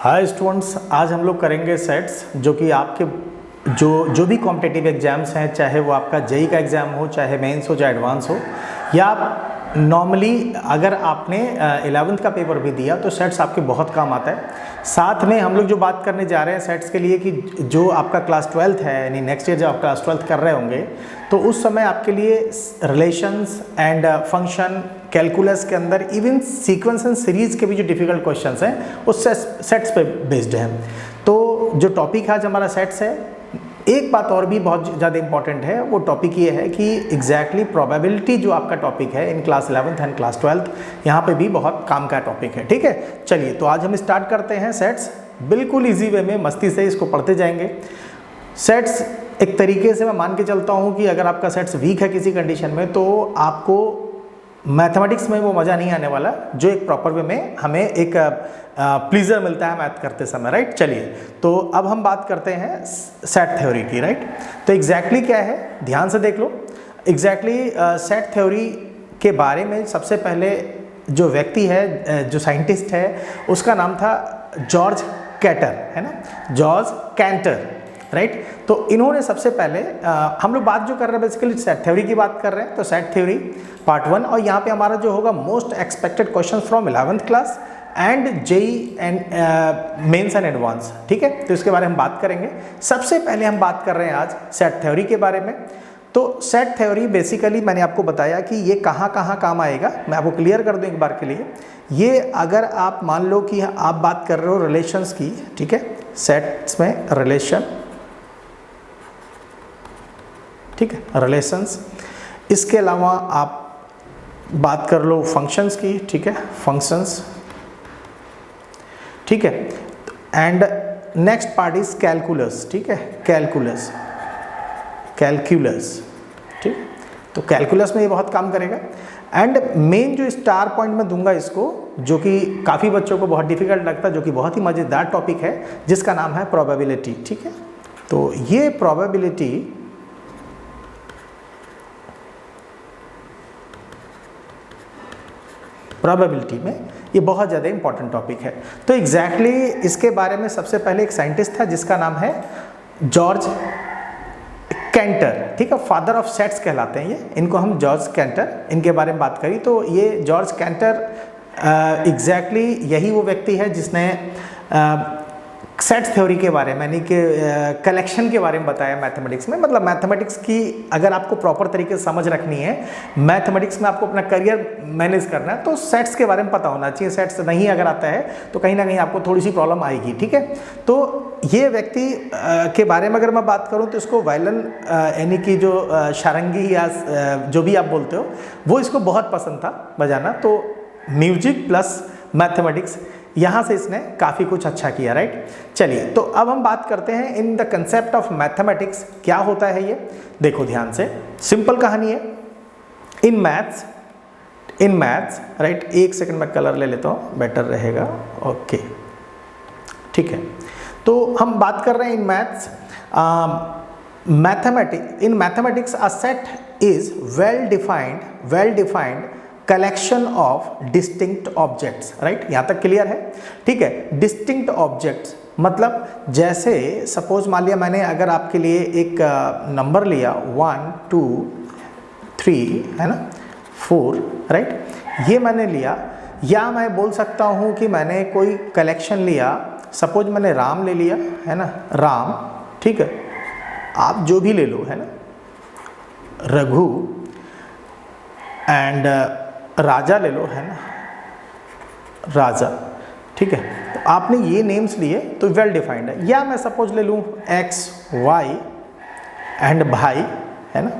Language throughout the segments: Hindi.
हाय स्टूडेंट्स, आज हम लोग करेंगे सेट्स जो कि आपके जो भी कॉम्पिटिटिव एग्जाम्स हैं, चाहे वो आपका जेई का एग्ज़ाम हो, चाहे मेंस हो, चाहे एडवांस हो, या नॉर्मली अगर आपने 11th का पेपर भी दिया तो सेट्स आपके बहुत काम आता है। साथ में हम लोग जो बात करने जा रहे हैं सेट्स के लिए कि जो आपका क्लास 12th है, यानी नेक्स्ट ईयर जब आप क्लास 12th कर रहे होंगे तो उस समय आपके लिए रिलेशंस एंड फंक्शन कैलकुलस के अंदर इवन सीक्वेंस एंड सीरीज के भी जो डिफिकल्ट क्वेश्चंस हैं उस सेट्स पे बेस्ड हैं। तो जो टॉपिक आज हमारा सेट्स है, एक बात और भी बहुत ज़्यादा इंपॉर्टेंट है, वो टॉपिक ये है कि एग्जैक्टली प्रोबेबिलिटी जो आपका टॉपिक है in class 11th and class 12th, यहाँ पे भी बहुत काम का टॉपिक है। ठीक है, चलिए तो आज हम स्टार्ट करते हैं सेट्स। बिल्कुल इजी वे में मस्ती से इसको पढ़ते जाएंगे। सेट्स एक तरीके से मैं मान के चलता हूँ कि अगर आपका सेट्स वीक है किसी कंडीशन में तो आपको मैथमेटिक्स में वो मज़ा नहीं आने वाला जो एक प्रॉपर वे में हमें एक प्लीजर मिलता है मैथ करते समय, राइट। चलिए तो अब हम बात करते हैं सेट थ्योरी की, राइट। तो एग्जैक्टली क्या है, ध्यान से देख लो। एग्जैक्टली सेट थ्योरी के बारे में सबसे पहले जो व्यक्ति है, जो साइंटिस्ट है, उसका नाम था जॉर्ज कैटर, है ना, जॉर्ज कैंटर, राइट। तो इन्होंने सबसे पहले हम लोग बात जो कर रहे हैं बेसिकली सेट थ्योरी की बात कर रहे हैं। तो सेट थ्योरी पार्ट 1, और यहाँ पे हमारा जो होगा most expected question from 11th class and JEE and mains and advance. ठीक है, तो इसके बारे में हम बात करेंगे। सबसे पहले हम बात कर रहे हैं आज सेट थ्योरी के बारे में। तो सेट थ्योरी बेसिकली मैंने आपको बताया कि ये कहाँ कहाँ काम आएगा, मैं आपको क्लियर कर दूँ एक बार के लिए। ये अगर आप मान लो कि आप बात कर रहे हो रिलेशंस की, ठीक है, सेट्स में रिलेशन, ठीक है, रिलेशंस। इसके अलावा आप बात कर लो फंक्शंस की, ठीक है, फंक्शंस, ठीक है। And next part is calculus, ठीक है, कैलकुलस, कैलकुलस, ठीक। तो कैलकुलस में ये बहुत काम करेगा। एंड मेन जो स्टार पॉइंट मैं दूंगा इसको, जो कि काफ़ी बच्चों को बहुत डिफिकल्ट लगता है, जो कि बहुत ही मज़ेदार टॉपिक है, जिसका नाम है प्रोबेबिलिटी, ठीक है। तो ये प्रोबेबिलिटी में ये बहुत ज़्यादा इंपॉर्टेंट टॉपिक है। तो एग्जैक्टली इसके बारे में सबसे पहले एक साइंटिस्ट था जिसका नाम है जॉर्ज कैंटर, ठीक है, फादर ऑफ सेट्स कहलाते हैं ये, इनको हम जॉर्ज कैंटर, इनके बारे में बात करी तो ये जॉर्ज कैंटर एग्जैक्टली यही वो व्यक्ति है जिसने सेट थ्योरी के बारे में, यानी कि कलेक्शन के बारे में बताया मैथमेटिक्स में। मतलब मैथमेटिक्स की अगर आपको प्रॉपर तरीके से समझ रखनी है, मैथमेटिक्स में आपको अपना करियर मैनेज करना है, तो सेट्स के बारे में पता होना चाहिए। सेट्स नहीं अगर आता है तो कहीं ना कहीं आपको थोड़ी सी प्रॉब्लम आएगी, ठीक है। तो ये व्यक्ति के बारे में अगर मैं बात करूँ तो इसको वायलिन यानी कि जो सारंगी या जो भी आप बोलते हो, वो इसको बहुत पसंद था बजाना। तो म्यूजिक प्लस मैथमेटिक्स, यहाँ से इसने काफ़ी कुछ अच्छा किया, राइट। चलिए तो अब हम बात करते हैं in the concept of mathematics, क्या होता है ये। देखो ध्यान से, सिंपल कहानी है। इन मैथ्स, राइट, एक सेकंड में कलर ले लेता हूँ, बेटर रहेगा, ओके, ठीक है। तो हम बात कर रहे हैं in maths, in mathematics a set is well defined collection of distinct objects, right. यहाँ तक क्लियर है, ठीक है। डिस्टिंक्ट ऑब्जेक्ट्स मतलब जैसे सपोज मान लिया मैंने अगर आपके लिए एक नंबर लिया 1 2 3, है ना, 4, राइट, ये मैंने लिया। या मैं बोल सकता हूँ कि मैंने कोई कलेक्शन लिया, सपोज मैंने राम ले लिया, है ना, राम, ठीक है, आप जो भी ले लो, है ना, रघु एंड राजा ले लो, है ना, राजा, ठीक है। तो आपने ये नेम्स लिए तो वेल डिफाइंड है। या मैं सपोज ले लूँ x y एंड भाई, है ना,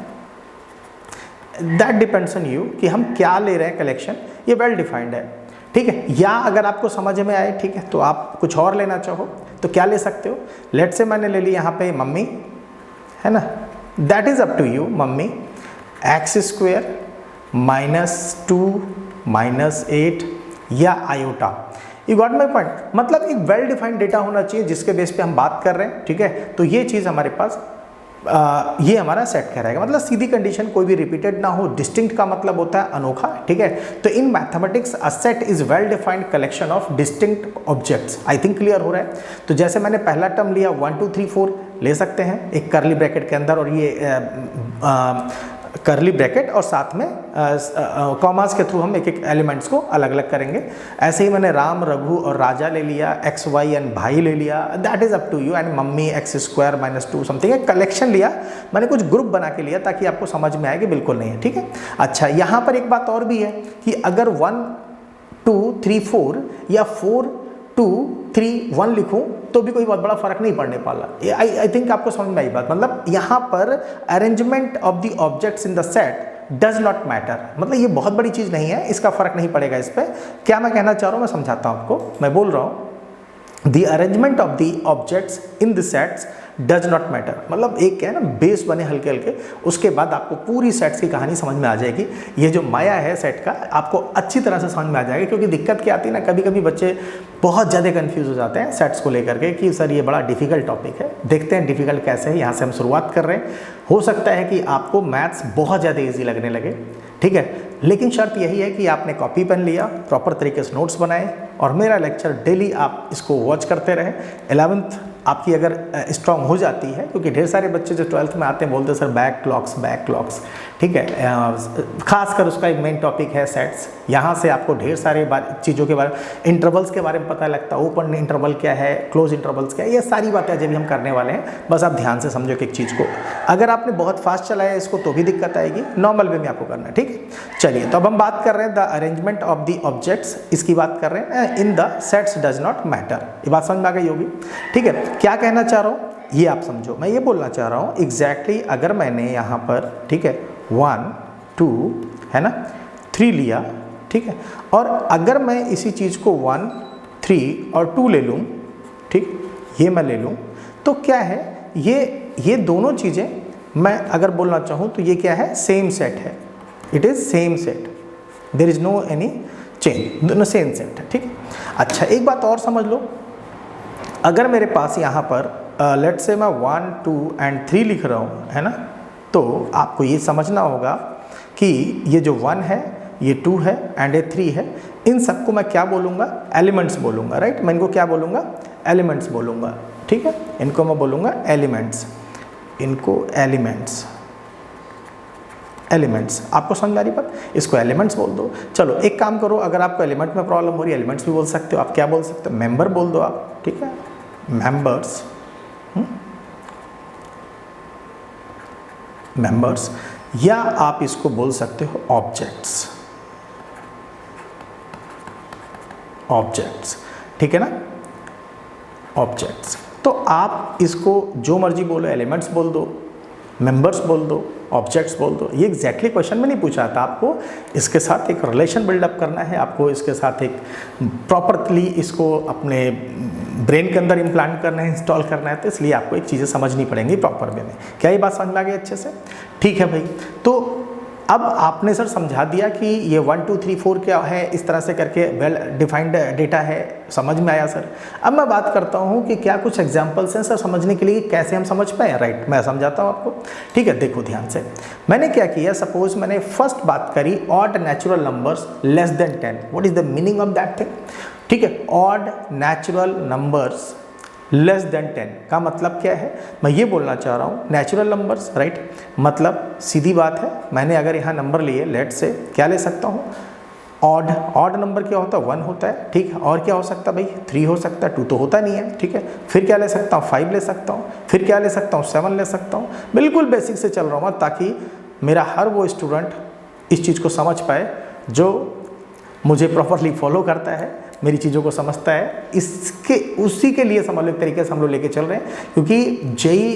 दैट डिपेंड्स ऑन यू कि हम क्या ले रहे हैं कलेक्शन, ये वेल डिफाइंड है, ठीक है। या अगर आपको समझ में आए, ठीक है, तो आप कुछ और लेना चाहो तो क्या ले सकते हो। लेट से मैंने ले ली यहाँ पे मम्मी, है ना, that is up to you, mummy, x² -2 -8 या iota. You got my point. मतलब एक वेल डिफाइंड डेटा होना चाहिए जिसके बेस पे हम बात कर रहे हैं, ठीक है। तो ये चीज़ हमारे पास ये हमारा सेट कहलाएगा। मतलब सीधी कंडीशन कोई भी रिपीटेड ना हो, डिस्टिंक्ट का मतलब होता है अनोखा, ठीक है। तो in mathematics a set is well defined collection of distinct objects. I think clear हो रहा है। तो जैसे मैंने पहला टर्म लिया 1 2 3 4 ले सकते हैं एक करली ब्रैकेट के अंदर, और ये करली ब्रैकेट और साथ में कॉमास के थ्रू हम एक एक एलिमेंट्स को अलग अलग करेंगे। ऐसे ही मैंने राम, रघु और राजा ले लिया, एक्स वाई एंड भाई ले लिया, that is up to you, and mummy x square minus 2 something, एक कलेक्शन लिया मैंने, कुछ ग्रुप बना के लिया ताकि आपको समझ में आए कि बिल्कुल नहीं है, ठीक है। अच्छा, यहाँ पर एक बात और भी है कि अगर 1 2 3 4 या 4 2 3 1 लिखूं तो भी कोई बहुत बड़ा फर्क नहीं पड़ने वाला। आई थिंक आपको समझ में आई बात। मतलब यहाँ पर arrangement of the objects in the set does not matter, मतलब ये बहुत बड़ी चीज़ नहीं है, इसका फर्क नहीं पड़ेगा इस पर। क्या मैं कहना चाह रहा हूँ मैं समझाता हूँ आपको। मैं बोल रहा हूँ the arrangement of the objects in the sets does not matter, मतलब एक क्या है ना, बेस बने हल्के हल्के, उसके बाद आपको पूरी सेट्स की कहानी समझ में आ जाएगी। ये जो माया है सेट का आपको अच्छी तरह से समझ में आ जाएगा। क्योंकि दिक्कत क्या आती है ना, कभी कभी बच्चे बहुत ज़्यादा कंफ्यूज हो जाते हैं सेट्स को लेकर के कि सर ये बड़ा डिफिकल्ट टॉपिक है। देखते हैं डिफिकल्ट कैसे है, यहाँ से हम शुरुआत कर रहे हैं। हो सकता है कि आपको मैथ्स बहुत ज़्यादा ईजी लगने लगे, ठीक है, लेकिन शर्त यही है कि आपने कॉपी पेन लिया, प्रॉपर तरीके से नोट्स बनाए, और मेरा लेक्चर डेली आप इसको वॉच करते रहें। 11th आपकी अगर स्ट्रॉन्ग हो जाती है, क्योंकि ढेर सारे बच्चे जो 12th में आते हैं बोलते हैं सर बैक क्लॉक्स, ठीक है, खासकर उसका एक मेन टॉपिक है सेट्स। यहाँ से आपको ढेर सारे चीज़ों के बारे में, इंटरवल्स के बारे में पता लगता है, ओपन इंटरवल क्या है, क्लोज इंटरवल्स क्या है, ये सारी बातें जब भी हम करने वाले हैं। बस आप ध्यान से समझो एक चीज़ को। अगर आपने बहुत फास्ट चलाया इसको तो भी दिक्कत आएगी, नॉर्मल वे में आपको करना है, ठीक है। चलिए, तो अब हम बात कर रहे हैं the arrangement of the objects, इसकी बात कर रहे हैं in the sets does not matter. ये बात समझ में आ गई होगी, ठीक है। क्या कहना चाह रहा हूँ ये आप समझो। मैं ये बोलना चाह रहा हूँ एग्जैक्टली अगर मैंने यहाँ पर, ठीक है, 1 2 है ना 3 लिया, ठीक है, और अगर मैं इसी चीज़ को 1 3 और 2 ले लूँ, ठीक, ये मैं ले लूँ, तो क्या है, ये दोनों चीज़ें मैं अगर बोलना चाहूँ तो ये क्या है, सेम सेट है, it is same set, there is no any change, दोनों सेम सेट है, ठीक। अच्छा, एक बात और समझ लो, अगर मेरे पास यहाँ पर लेट से मैं 1 2 एंड 3 लिख रहा हूँ, है ना, तो आपको ये समझना होगा कि ये जो 1 है, ये 2 है एंड ये 3 है, इन सबको मैं क्या बोलूँगा, एलिमेंट्स बोलूँगा, राइट। मैं इनको क्या बोलूँगा, एलिमेंट्स बोलूँगा, ठीक है, इनको मैं बोलूँगा एलिमेंट्स, इनको एलिमेंट्स। आपको समझ आ रही बात, इसको एलिमेंट्स बोल दो। चलो एक काम करो, अगर आपको एलिमेंट में प्रॉब्लम हो रही है, एलिमेंट्स भी बोल सकते हो, आप क्या बोल सकते हो, मेंबर बोल दो आप, ठीक है, मेंबर्स, या आप इसको बोल सकते हो ऑब्जेक्ट्स, ठीक है ना, ऑब्जेक्ट्स। तो आप इसको जो मर्जी बोलो, एलिमेंट्स बोल दो, मेंबर्स बोल दो, ऑब्जेक्ट्स बोल दो। ये एग्जैक्टली क्वेश्चन में नहीं पूछा था, आपको इसके साथ एक रिलेशन बिल्डअप करना है, आपको इसके साथ एक प्रॉपरली इसको अपने ब्रेन के अंदर इम्प्लांट करना है, इंस्टॉल करना है, तो इसलिए आपको एक चीज़ें समझनी पड़ेंगी प्रॉपर वे में। क्या ये बात समझ में आ गई अच्छे से, ठीक है भाई। तो अब आपने सर समझा दिया कि ये 1 2 3 4 क्या है, इस तरह से करके वेल डिफाइंड डेटा है, समझ में आया सर। अब मैं बात करता हूँ कि क्या कुछ एग्जांपल्स हैं सर समझने के लिए, कैसे हम समझ पाए, राइट, मैं समझाता हूँ आपको, ठीक है। देखो ध्यान से, मैंने क्या किया, सपोज मैंने फर्स्ट बात करी odd natural numbers less than 10, what is the meaning of that thing, ठीक है। Odd natural numbers less than 10 का मतलब क्या है, मैं ये बोलना चाह रहा हूँ नेचुरल नंबर्स, राइट, मतलब सीधी बात है, मैंने अगर यहाँ नंबर लिए, लेट से क्या ले सकता हूँ, ऑड नंबर क्या होता है, 1 होता है, ठीक है, और क्या हो सकता है भाई, 3 हो सकता है, 2 तो होता नहीं है, ठीक है। फिर क्या ले सकता हूँ, 5 ले सकता हूँ, फिर क्या ले सकता हूँ, 7 ले सकता हूँ। बिल्कुल बेसिक से चल रहा हूँ ताकि मेरा हर वो स्टूडेंट इस चीज़ को समझ पाए जो मुझे प्रॉपरली फॉलो करता है, मेरी चीज़ों को समझता है, इसके उसी के लिए समझ लो एक तरीके से हम लोग लेके चल रहे हैं, क्योंकि जेई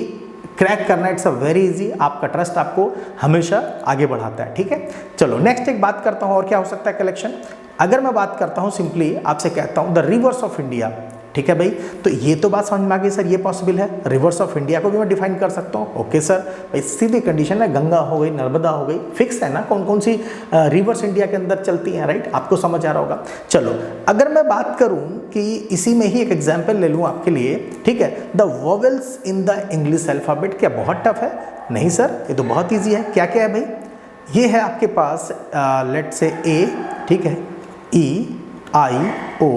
क्रैक करना इट्स अ वेरी इजी, आपका ट्रस्ट आपको हमेशा आगे बढ़ाता है, ठीक है। चलो नेक्स्ट एक बात करता हूँ, और क्या हो सकता है कलेक्शन। अगर मैं बात करता हूँ सिंपली आपसे कहता हूँ द रिवर्स ऑफ इंडिया, ठीक है भाई। तो ये तो बात समझ में आ गई सर, ये पॉसिबल है। रिवर्स ऑफ इंडिया को भी मैं डिफाइन कर सकता हूँ। ओके सर, भाई सीधी कंडीशन है, गंगा हो गई, नर्मदा हो गई, फिक्स है ना कौन कौन सी रिवर्स इंडिया के अंदर चलती हैं, राइट। आपको समझ आ रहा होगा। चलो अगर मैं बात करूँ कि इसी में ही एक एग्जाम्पल ले लूँ आपके लिए, ठीक है। The vowels in the English alphabet, क्या बहुत टफ है? नहीं सर, ये तो बहुत ईजी है। क्या क्या है भाई? ये है आपके पास लेट से ए, ठीक है, ई, आई, ओ,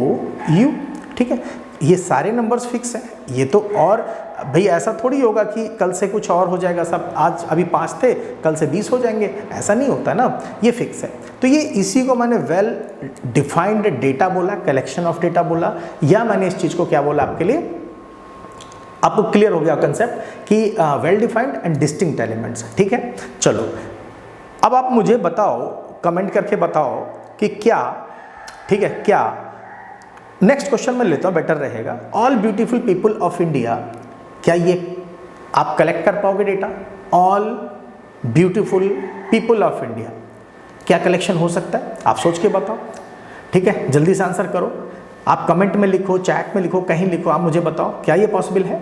यू, ठीक है। ये सारे नंबर्स फिक्स हैं। ये तो, और भाई ऐसा थोड़ी होगा कि कल से कुछ और हो जाएगा, सब आज अभी 5 थे कल से 20 हो जाएंगे, ऐसा नहीं होता ना, ये फिक्स है। तो ये इसी को मैंने वेल डिफाइंड डेटा बोला, कलेक्शन ऑफ डेटा बोला, या मैंने इस चीज़ को क्या बोला आपके लिए, आपको क्लियर हो गया कंसेप्ट कि well defined and distinct elements, ठीक है। चलो अब आप मुझे बताओ, कमेंट करके बताओ कि क्या, ठीक है, क्या नेक्स्ट क्वेश्चन में लेता हूँ, बेटर रहेगा। All beautiful people of India, क्या ये आप कलेक्ट कर पाओगे data? All beautiful people of India, क्या कलेक्शन हो सकता है? आप सोच के बताओ, ठीक है, जल्दी से आंसर करो। आप कमेंट में लिखो, चैट में लिखो, कहीं लिखो, आप मुझे बताओ क्या ये पॉसिबल है?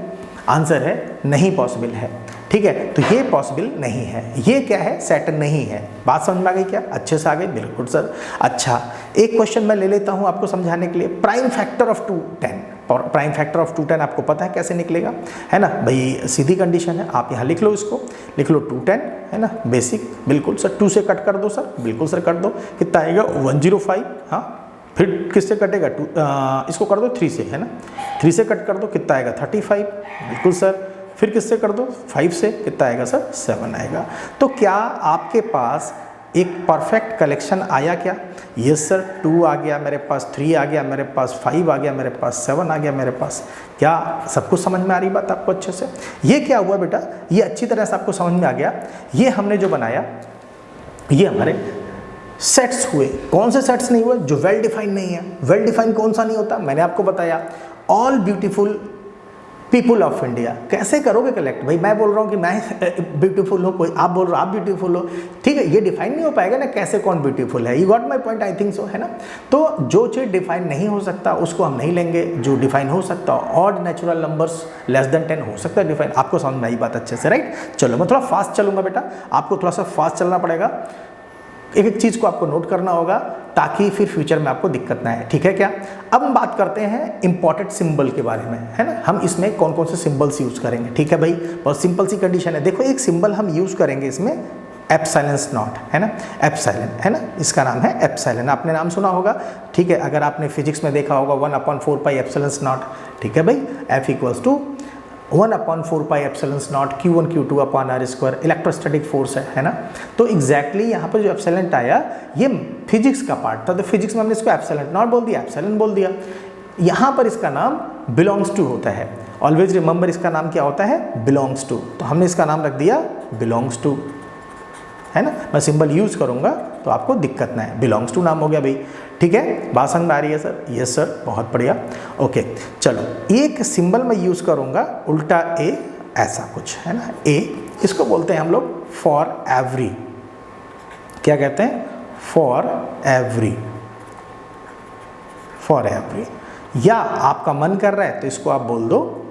आंसर है नहीं पॉसिबल है, ठीक है। तो ये पॉसिबल नहीं है। ये क्या है? सेट नहीं है। बात समझ में आ गई क्या? अच्छे से आ गई, बिल्कुल सर। अच्छा, एक क्वेश्चन मैं ले लेता हूँ आपको समझाने के लिए। Prime factor of 210, prime factor of 210 आपको पता है कैसे निकलेगा, है ना भाई? सीधी कंडीशन है, आप यहाँ लिख लो, इसको लिख लो 210, है ना, बेसिक। बिल्कुल सर, 2 से कट कर दो सर, बिल्कुल सर कर दो। कितना आएगा? 105। हाँ, फिर किससे कटेगा? इसको कर दो 3 से, है ना, 3 से कट कर दो, कितना आएगा? 35। बिल्कुल सर, फिर किससे कर दो? 5 से, कितना आएगा सर? 7 आएगा। तो क्या आपके पास एक परफेक्ट कलेक्शन आया क्या? यस सर, 2 आ गया मेरे पास, 3 आ गया मेरे पास, 5 आ गया मेरे पास, 7 आ गया मेरे पास। क्या सब कुछ समझ में आ रही बात आपको अच्छे से? ये क्या हुआ बेटा? ये अच्छी तरह से आपको समझ में आ गया। ये हमने जो बनाया, ये हमारे सेट्स हुए। कौन से सेट्स नहीं हुए? जो वेल डिफाइंड नहीं है। वेल डिफाइंड कौन सा नहीं होता? मैंने आपको बताया, all beautiful people of India. कैसे करोगे कलेक्ट? भाई मैं बोल रहा हूँ कि मैं ब्यूटीफुल हूँ, कोई आप बोल रहे हो आप ब्यूटीफुल हो, ठीक है, ये डिफाइन नहीं हो पाएगा ना कैसे कौन ब्यूटीफुल है। You got my point, I think so, है ना। तो जो चीज़ डिफाइन नहीं हो सकता उसको हम नहीं लेंगे, जो डिफाइन हो सकता, odd natural numbers less than 10 हो सकता है डिफाइन। आपको समझ में आई बात अच्छे से, राइट। चलो मैं थोड़ा फास्ट चलूँगा बेटा, आपको थोड़ा सा फास्ट चलना पड़ेगा। एक एक चीज़ को आपको नोट करना होगा ताकि फिर फ्यूचर में आपको दिक्कत ना आए, ठीक है क्या। अब हम बात करते हैं इंपॉर्टेंट सिंबल के बारे में, है ना। हम इसमें कौन कौन से सिंबल्स यूज़ करेंगे, ठीक है भाई। बहुत सिंपल सी कंडीशन है। देखो, एक सिंबल हम यूज़ करेंगे इसमें, एप्सिलॉन नॉट, है ना, एप्सिलॉन, है ना, इसका नाम है एप्सिलॉन। आपने नाम सुना होगा, ठीक है, अगर आपने फिजिक्स में देखा होगा 1/4 पाई एप्सिलॉन नॉट, ठीक है भाई। F = 1/4 pi epsilon not Q1 Q2 upon R square electrostatic force है ना। तो एग्जैक्टली यहाँ पर जो एप्सिलॉन आया ये फिजिक्स का पार्ट था, तो फिजिक्स में हमने इसको एप्सिलॉन नॉट बोल दिया, एप्सिलॉन बोल दिया। यहाँ पर इसका नाम बिलोंग्स टू होता है। ऑलवेज रिमेंबर, इसका नाम क्या होता है? Belongs to. तो हमने इसका नाम रख दिया बिलोंग्स टू, है ना। मैं सिंबल यूज करूँगा तो आपको दिक्कत ना है, बिलोंग्स टू नाम हो गया भाई, ठीक है। बात समझ में आ रही है सर? यस सर, बहुत बढ़िया। ओके, चलो एक सिंबल मैं यूज़ करूँगा उल्टा ए, ऐसा कुछ, है ना, ए। इसको बोलते हैं हम लोग फॉर एवरी। क्या कहते हैं? For every, for every. या आपका मन कर रहा है तो इसको आप बोल दो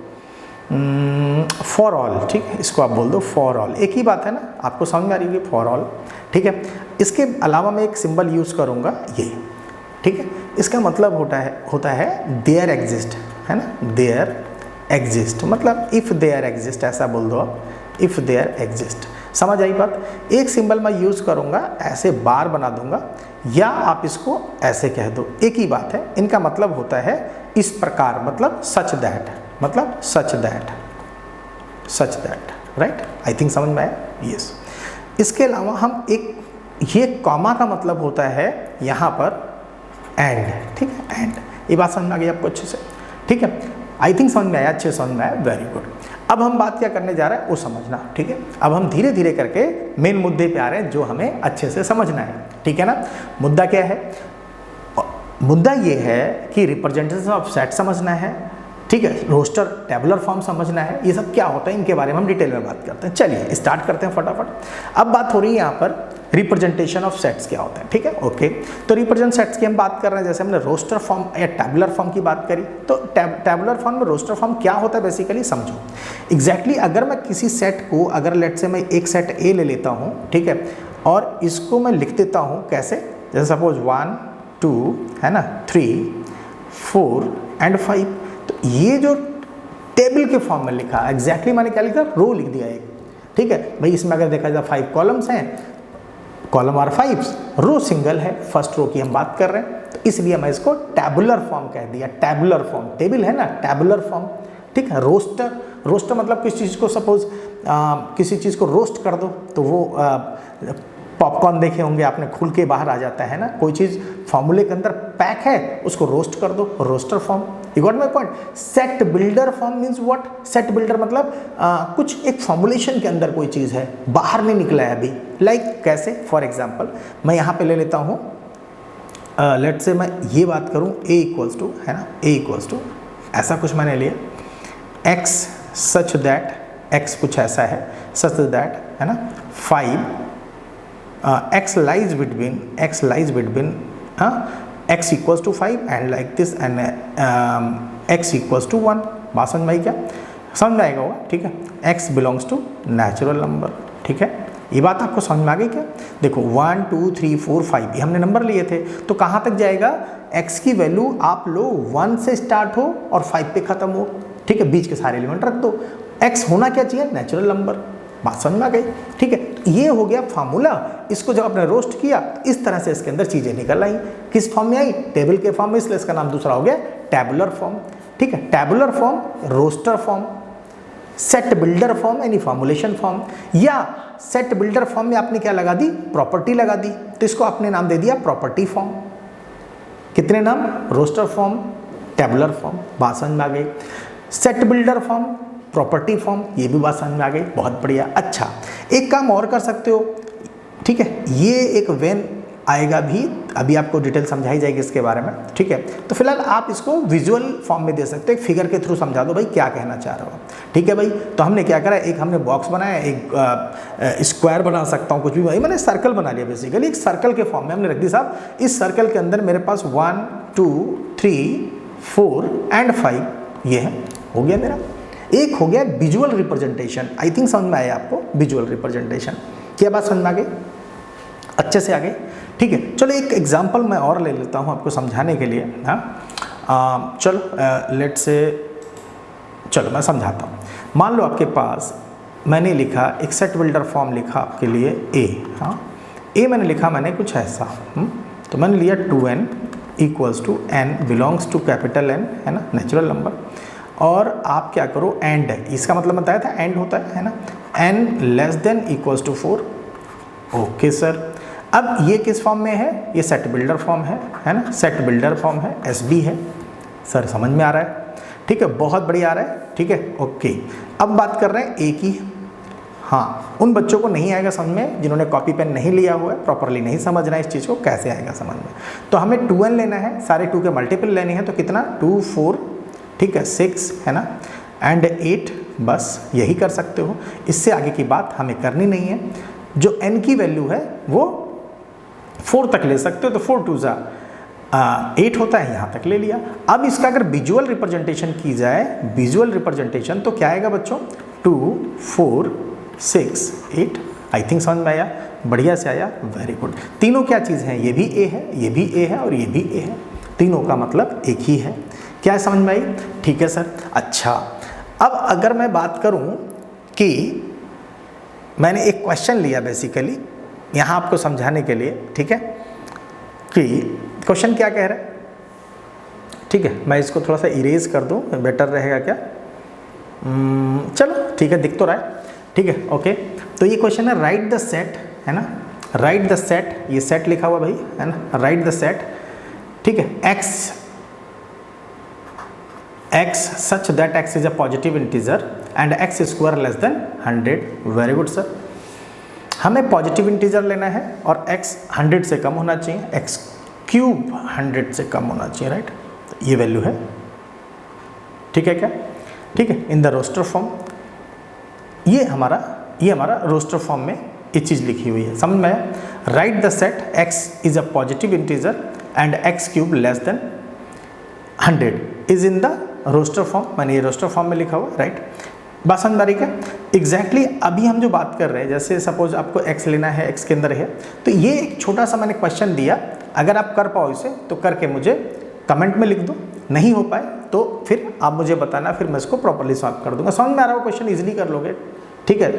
फॉर ऑल, ठीक है, इसको आप बोल दो फॉर ऑल। एक ही बात है ना, आपको समझ में आ रही है फॉर ऑल, ठीक है। इसके अलावा मैं एक सिंबल यूज़ करूँगा ये, ठीक है। इसका मतलब होता है देयर एग्जिस्ट, है ना, देयर एग्जिस्ट, मतलब इफ़ देयर एग्जिस्ट, ऐसा बोल दो आप, इफ़ देयर एग्जिस्ट। समझ आई बात? एक सिंबल मैं यूज़ करूँगा, ऐसे बार बना दूंगा, या आप इसको ऐसे कह दो, एक ही बात है। इनका मतलब होता है इस प्रकार, मतलब सच दैट, मतलब such that, such that, right. I think समझ में आया? यस। इसके अलावा हम एक, ये कॉमा का मतलब होता है यहाँ पर एंड, ठीक है, एंड। ये बात समझ में आ गई आपको अच्छे से, ठीक है। आई थिंक समझ में आया, अच्छे समझ में आया, वेरी गुड। अब हम बात क्या करने जा रहे हैं वो समझना, ठीक है। अब हम धीरे धीरे करके मेन मुद्दे पे आ रहे हैं जो हमें अच्छे से समझना है, ठीक है ना। मुद्दा क्या है? मुद्दा ये है कि रिप्रेजेंटेशन ऑफ सेट समझना है, ठीक है, रोस्टर टेबुलर फॉर्म समझना है, ये सब क्या होता है इनके बारे में हम डिटेल में बात करते हैं। चलिए स्टार्ट करते हैं फटाफट। अब बात हो रही है यहाँ पर रिप्रेजेंटेशन ऑफ सेट्स क्या होता है, ठीक है, ओके। तो रिप्रेजेंट सेट्स की हम बात कर रहे हैं, जैसे हमने रोस्टर फॉर्म या टेबुलर फॉर्म की बात करी, तो टेबुलर फॉर्म में रोस्टर फॉर्म क्या होता है बेसिकली समझो। एग्जैक्टली अगर मैं किसी सेट को, अगर लेट से मैं एक सेट ए ले लेता हूँ, ठीक है, और इसको मैं लिख देता हूँ कैसे, जैसे सपोज 1 2 है ना, 3 4 एंड 5, तो ये जो टेबल के फॉर्म में लिखा, एग्जैक्टली मैंने क्या लिखा, रो लिख दिया एक, ठीक है भाई। इसमें अगर देखा जाए 5 कॉलम्स हैं, कॉलम आर 5, रो सिंगल है, फर्स्ट रो की हम बात कर रहे हैं, तो इसलिए मैं इसको टैबुलर फॉर्म कह दिया। टैबुलर फॉर्म, टेबल है ना, टैबुलर फॉर्म, ठीक है। रोस्टर, रोस्टर मतलब किसी चीज़ को, सपोज किसी चीज़ को रोस्ट कर दो तो वो पॉपकॉर्न देखे होंगे आपने, खुल के बाहर आ जाता है ना, कोई चीज़ फॉर्मूले के अंदर पैक है उसको रोस्ट कर दो, roster form. You got my point. Set builder form means what, set builder मतलब कुछ एक फॉर्मुलेशन के अंदर कोई चीज़ है, बाहर नहीं निकला है अभी। लाइक कैसे, फॉर एग्जाम्पल मैं यहाँ पे ले लेता हूँ, लेट से मैं ये बात करूँ a इक्वल्स टू, है ना, a इक्वल्स टू ऐसा कुछ मैंने लिया, x सच दैट, x कुछ ऐसा है, सच दैट, है ना, 5 x lies between x equals to 5 and like this and x equals to 1। बात समझ में आई क्या, समझ में आएगा होगा, ठीक है। x belongs to natural number, ठीक है, ये बात आपको समझ में आ गई क्या। देखो 1 2 3 4 5 ये हमने नंबर लिए थे, तो कहाँ तक जाएगा, x की वैल्यू आप लो 1 से स्टार्ट हो और 5 पे ख़त्म हो, ठीक है, बीच के सारे एलिमेंट रख दो। x होना क्या चाहिए, नेचुरल नंबर। बात समझ में आ गई, ठीक है। तो ये हो गया फार्मूला। इसको जब आपने रोस्ट किया तो इस तरह से इसके अंदर चीज़ें निकल आई, किस फॉर्म में आई, टेबल के फॉर्म में, इसलिए इसका नाम दूसरा हो गया टैबुलर फॉर्म, ठीक है। Tabular form, roster form, set builder form यानी फॉर्मुलेशन फॉर्म, या सेट बिल्डर फॉर्म में आपने क्या लगा दी, प्रॉपर्टी लगा दी, तो इसको आपने नाम दे दिया प्रॉपर्टी फॉर्म। कितने नाम, रोस्टर फॉर्म, टैबुलर फॉर्म। बात समझ में आ गई। Set builder form, property form, ये भी बात समझ में आ गई, बहुत बढ़िया। अच्छा एक काम और कर सकते हो, ठीक है, ये एक वेन आएगा भी, अभी आपको डिटेल समझाई जाएगी इसके बारे में, ठीक है। तो फिलहाल आप इसको विजुअल फॉर्म में दे सकते हो, एक फिगर के थ्रू समझा दो भाई क्या कहना चाह रहे हो, ठीक है भाई। तो हमने क्या करा, एक हमने बॉक्स बनाया, एक स्क्वायर बना सकता हूँ, कुछ भी भाई, मैंने सर्कल बना लिया बेसिकली, एक सर्कल के फॉर्म में हमने रख दी। साहब इस सर्कल के अंदर मेरे पास 1 2 3 4 एंड 5 ये है, हो गया मेरा, एक हो गया विजुअल रिप्रेजेंटेशन। आई थिंक समझ में आया आपको, विजुअल रिप्रेजेंटेशन। क्या बात समझ में आ गई, अच्छे से आ गई, ठीक है। चलो एक एग्जांपल मैं और ले लेता हूँ आपको समझाने के लिए, हाँ। चलो लेट से, चलो मैं समझाता हूँ। मान लो आपके पास मैंने लिखा एक सेट बिल्डर फॉर्म लिखा आपके लिए a, हाँ, a मैंने लिखा मैंने कुछ ऐसा, तो मैंने लिया 2n equals to n belongs to capital N, है ना, नेचुरल नंबर। और आप क्या करो, एंड, इसका मतलब बताया था एंड होता है ना, n less than equals to 4। Okay sir, अब ये किस फॉर्म में है, ये सेट बिल्डर फॉर्म है ना, सेट बिल्डर फॉर्म है, SB है सर, समझ में आ रहा है, ठीक है, बहुत बढ़िया आ रहा है, ठीक है, ओके। अब बात कर रहे हैं A की, हाँ, उन बच्चों को नहीं आएगा समझ में जिन्होंने कॉपी पेन नहीं लिया हुआ है, प्रॉपरली नहीं समझना है इस चीज़ को, कैसे आएगा समझ में। तो हमें 2n लेना है, सारे 2 के मल्टीपल लेने हैं, तो कितना 2 4, ठीक है, 6 है ना, एंड 8, बस यही कर सकते हो, इससे आगे की बात हमें करनी नहीं है। जो n की वैल्यू है वो 4 तक ले सकते हो, तो 4 2 8 होता है, यहाँ तक ले लिया। अब इसका अगर विजुअल रिप्रेजेंटेशन की जाए, विजुअल रिप्रेजेंटेशन, तो क्या आएगा बच्चों, 2 4 6 8। आई थिंक समझ में आया, बढ़िया से आया, वेरी गुड। तीनों क्या चीज़ हैं, ये भी A है, ये भी A है और ये भी A है, तीनों का मतलब एक ही है। क्या समझ में आई, ठीक है सर। अच्छा अब अगर मैं बात करूं कि मैंने एक क्वेश्चन लिया बेसिकली यहाँ आपको समझाने के लिए, ठीक है, कि क्वेश्चन क्या कह रहा है, ठीक है, मैं इसको थोड़ा सा इरेज कर दूं, बेटर रहेगा क्या, चलो ठीक है, दिख तो रहा है, ठीक है, ओके। तो ये क्वेश्चन है, राइट द सेट, है ना, राइट द सेट, ये सेट लिखा हुआ भाई, है ना, राइट द सेट, ठीक है, x such that x is a positive integer and x square less than 100। Very good sir, हमें पॉजिटिव इंटीजर लेना है और x 100 से कम होना चाहिए, x क्यूब 100 से कम होना चाहिए, राइट। तो ये वैल्यू है ठीक है क्या, ठीक है, इन द रोस्टर फॉर्म। ये हमारा रोस्टर फॉर्म में ये चीज़ लिखी हुई है, समझ में आया। Write the set x is a positive integer and x cube less than 100 is in the roster form, मैंने ये रोस्टर फॉर्म में लिखा हुआ, राइट। बात समझ आ रही क्या? एग्जैक्टली अभी हम जो बात कर रहे हैं, जैसे सपोज आपको x लेना है, x के अंदर है, तो ये एक छोटा सा मैंने क्वेश्चन दिया, अगर आप कर पाओ इसे तो करके मुझे कमेंट में लिख दो, नहीं हो पाए तो फिर आप मुझे बताना, फिर मैं इसको प्रॉपर्ली सॉल्व कर दूंगा। समझ में आ रहा हो? क्वेश्चन इजीली कर लोगे, ठीक है।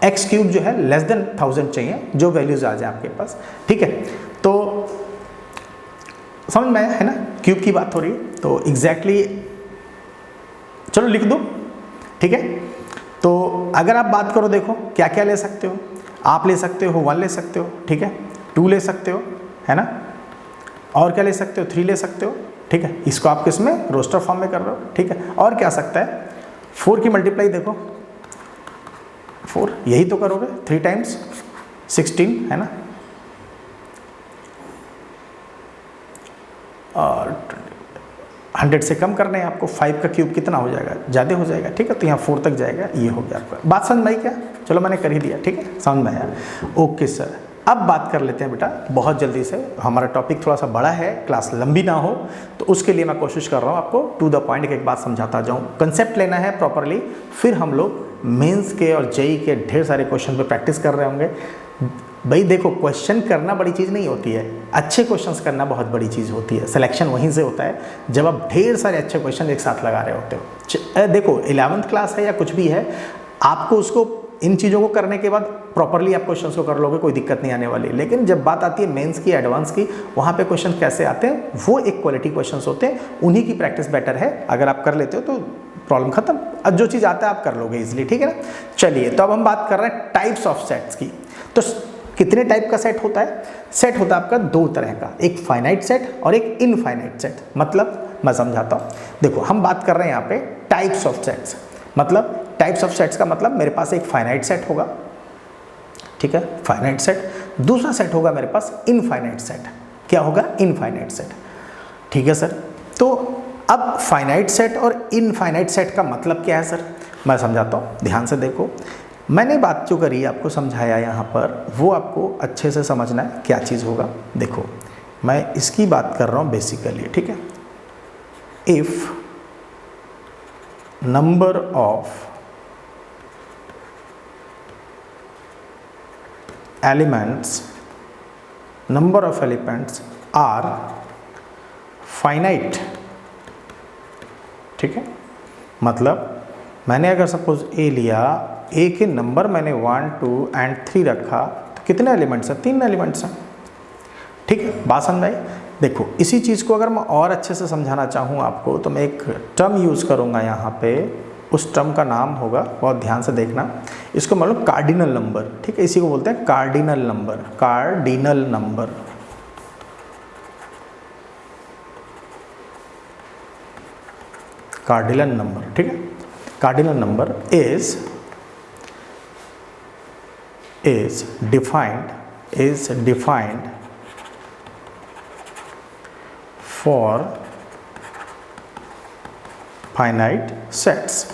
एक्स क्यूब जो है लेस देन 1000 चाहिए, जो वैल्यूज आ जाए आपके पास, ठीक है। तो समझ में आया है ना, क्यूब की बात हो रही है, तो एग्जैक्टली चलो लिख दो, ठीक है। तो अगर आप बात करो, देखो क्या क्या ले सकते हो, आप ले सकते हो 1 ले सकते हो, ठीक है, 2 ले सकते हो, है ना, और क्या ले सकते हो, 3 ले सकते हो, ठीक है। इसको आप किस में, रोस्टर फॉर्म में कर रहे हो, ठीक है। और क्या सकता है, 4 की मल्टीप्लाई देखो, 4 यही तो करोगे, 3 टाइम्स 16, है ना, और 100 से कम करना है आपको, 5 का क्यूब कितना हो जाएगा, ज़्यादा हो जाएगा, ठीक है। तो यहाँ 4 तक जाएगा, ये हो गया आपका। बात समझ में आई क्या? चलो मैंने कर ही दिया, ठीक है, समझ में आया, ओके सर। अब बात कर लेते हैं बेटा बहुत जल्दी से, हमारा टॉपिक थोड़ा सा बड़ा है, क्लास लंबी ना हो, तो उसके लिए मैं कोशिश कर रहा हूँ आपको टू द पॉइंट एक बात समझाता जाऊँ। कंसेप्ट लेना है प्रॉपरली, फिर हम लोग मेंस के और जेई के ढेर सारे क्वेश्चन पे प्रैक्टिस कर रहे होंगे। भाई देखो, क्वेश्चन करना बड़ी चीज़ नहीं होती है, अच्छे क्वेश्चंस करना बहुत बड़ी चीज़ होती है। सिलेक्शन वहीं से होता है जब आप ढेर सारे अच्छे क्वेश्चन एक साथ लगा रहे होते हो। देखो 11th क्लास है या कुछ भी है, आपको उसको इन चीज़ों को करने के बाद प्रॉपरली आप क्वेश्चंस को कर लोगे, कोई दिक्कत नहीं आने वाली। लेकिन जब बात आती है मेंस की, एडवांस की, वहाँ पे क्वेश्चन कैसे आते हैं, वो एक क्वालिटी क्वेश्चंस होते हैं, उन्हीं की प्रैक्टिस बेटर है। अगर आप कर लेते हो तो प्रॉब्लम खत्म, अब जो चीज़ आता है आप कर लोगे इजीली, ठीक है ना। चलिए, तो अब हम बात कर रहे हैं टाइप्स ऑफ सेट्स की। तो कितने टाइप का सेट होता है? सेट होता है आपका 2 तरह का, एक फाइनाइट सेट और एक इनफाइनाइट सेट। मतलब मैं समझाता हूँ, देखो हम बात कर रहे हैं यहाँ पे टाइप्स ऑफ सेट्स। मतलब टाइप्स ऑफ सेट्स का मतलब मेरे पास एक फाइनाइट सेट होगा, ठीक है, फाइनाइट सेट। दूसरा सेट होगा मेरे पास इनफाइनाइट सेट। क्या होगा? इनफाइनाइट सेट, ठीक है सर। तो अब फाइनाइट सेट और इनफाइनाइट सेट का मतलब क्या है सर, मैं समझाता हूँ, ध्यान से देखो। मैंने बात जो करी, आपको समझाया यहाँ पर, वो आपको अच्छे से समझना है क्या चीज़ होगा। देखो मैं इसकी बात कर रहा हूँ बेसिकली, ठीक है। If number of elements are finite, ठीक है। मतलब मैंने अगर सपोज ए लिया, ए के नंबर मैंने 1, 2 एंड 3 रखा, तो कितने एलिमेंट्स हैं? 3 एलिमेंट्स हैं, ठीक है। बात समझ आई? देखो इसी चीज़ को अगर मैं और अच्छे से समझाना चाहूँ आपको, तो मैं एक टर्म यूज़ करूँगा यहाँ पे। उस टर्म का नाम होगा, बहुत ध्यान से देखना, इसको मतलब कार्डिनल नंबर, ठीक है। इसी को बोलते हैं cardinal number, cardinal number. Cardinal number, ठीक है। Cardinal number is defined for finite sets,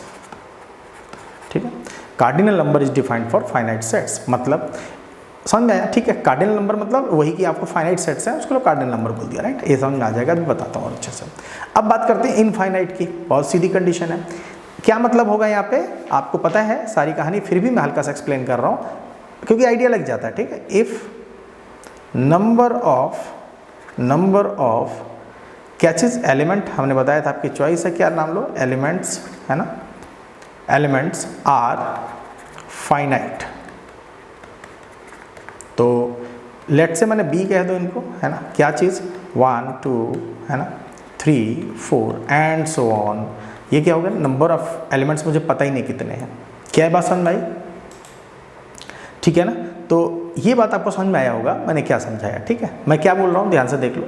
ठीक है। Cardinal number is defined for finite sets, मतलब समझ में आया, ठीक है। कार्डिनल नंबर मतलब वही कि आपको फाइनाइट सेट्स हैं, उसको कार्डिनल नंबर बोल दिया, राइट। ये समझ में आ जाएगा, अभी बताता हूँ और अच्छे से। अब बात करते हैं इनफाइनाइट की, बहुत सीधी कंडीशन है। क्या मतलब होगा यहाँ पे, आपको पता है सारी कहानी, फिर भी मैं हल्का सा एक्सप्लेन कर रहा हूँ क्योंकि आइडिया लग जाता है, ठीक है। इफ नंबर ऑफ क्या चीज़, एलिमेंट, हमने बताया था आपकी चॉइस है, क्या नाम लो, एलिमेंट्स, है ना, एलिमेंट्स आर फाइनाइट। तो लेट से मैंने बी कह दो इनको, है ना, क्या चीज़, 1, 2, है ना, 3, 4 एंड सो ऑन। ये क्या होगा, नंबर ऑफ एलिमेंट्स मुझे पता ही नहीं कितने हैं। क्या है बात समझ में आई? ठीक है ना। तो ये बात आपको समझ में आया होगा मैंने क्या समझाया, ठीक है। मैं क्या बोल रहा हूँ ध्यान से देख लो।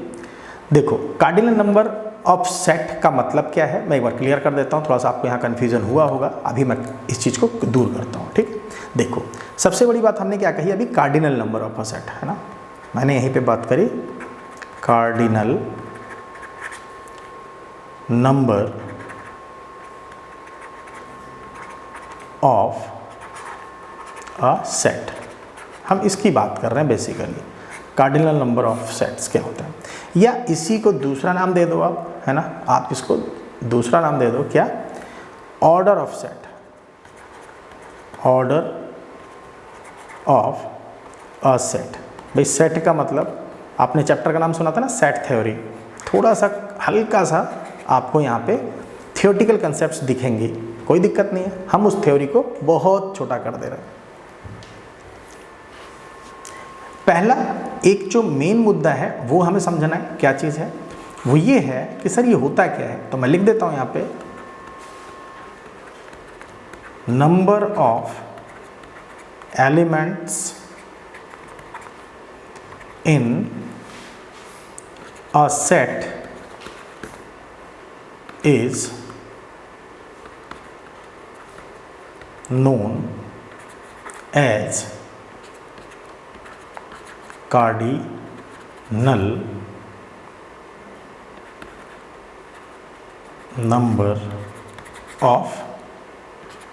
देखो कार्डिनल नंबर ऑफ सेट का मतलब क्या है, मैं एक बार क्लियर कर देता हूँ, थोड़ा सा आपको यहाँ कन्फ्यूजन हुआ होगा, अभी मैं इस चीज़ को दूर करता हूँ, ठीक। देखो सबसे बड़ी बात हमने क्या कही अभी, cardinal number of a set, है ना। मैंने यहीं पे बात करी cardinal number of a set, हम इसकी बात कर रहे हैं basically. Cardinal number of sets क्या होता है, या इसी को दूसरा नाम दे दो आप, है ना, आप इसको दूसरा नाम दे दो क्या, order of set, order of a set. भाई सेट का मतलब आपने चैप्टर का नाम सुना था ना, सेट थ्योरी, थोड़ा सा हल्का सा आपको यहाँ पे थियोरेटिकल कंसेप्ट्स दिखेंगे, कोई दिक्कत नहीं है, हम उस थ्योरी को बहुत छोटा कर दे रहे हैं। पहला एक जो मेन मुद्दा है वो हमें समझना है, क्या चीज़ है, वो ये है कि सर ये होता क्या है। तो मैं लिख देता हूँ यहाँ पे, number of elements in a set is known as cardinal number of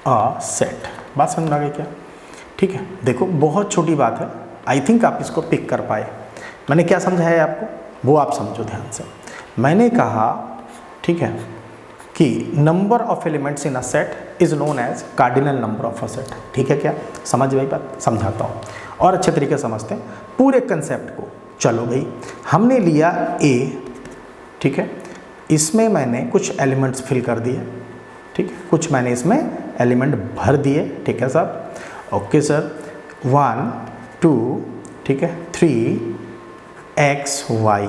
a set। बात समझ में आ गई क्या? ठीक है, देखो बहुत छोटी बात है, आई थिंक आप इसको पिक कर पाए। मैंने क्या समझाया आपको वो आप समझो ध्यान से। मैंने कहा ठीक है कि number of elements in a set is known as cardinal number of a set. ठीक है क्या, समझ गई बात? समझाता हूँ और अच्छे तरीके से समझते हैं पूरे कंसेप्ट को। चलो भाई, हमने लिया ए, ठीक है, इसमें मैंने कुछ एलिमेंट्स फिल कर दिए, ठीक है, कुछ मैंने इसमें एलिमेंट भर दिए, ठीक है सर, ओके सर, 1 2 ठीक है 3 x y,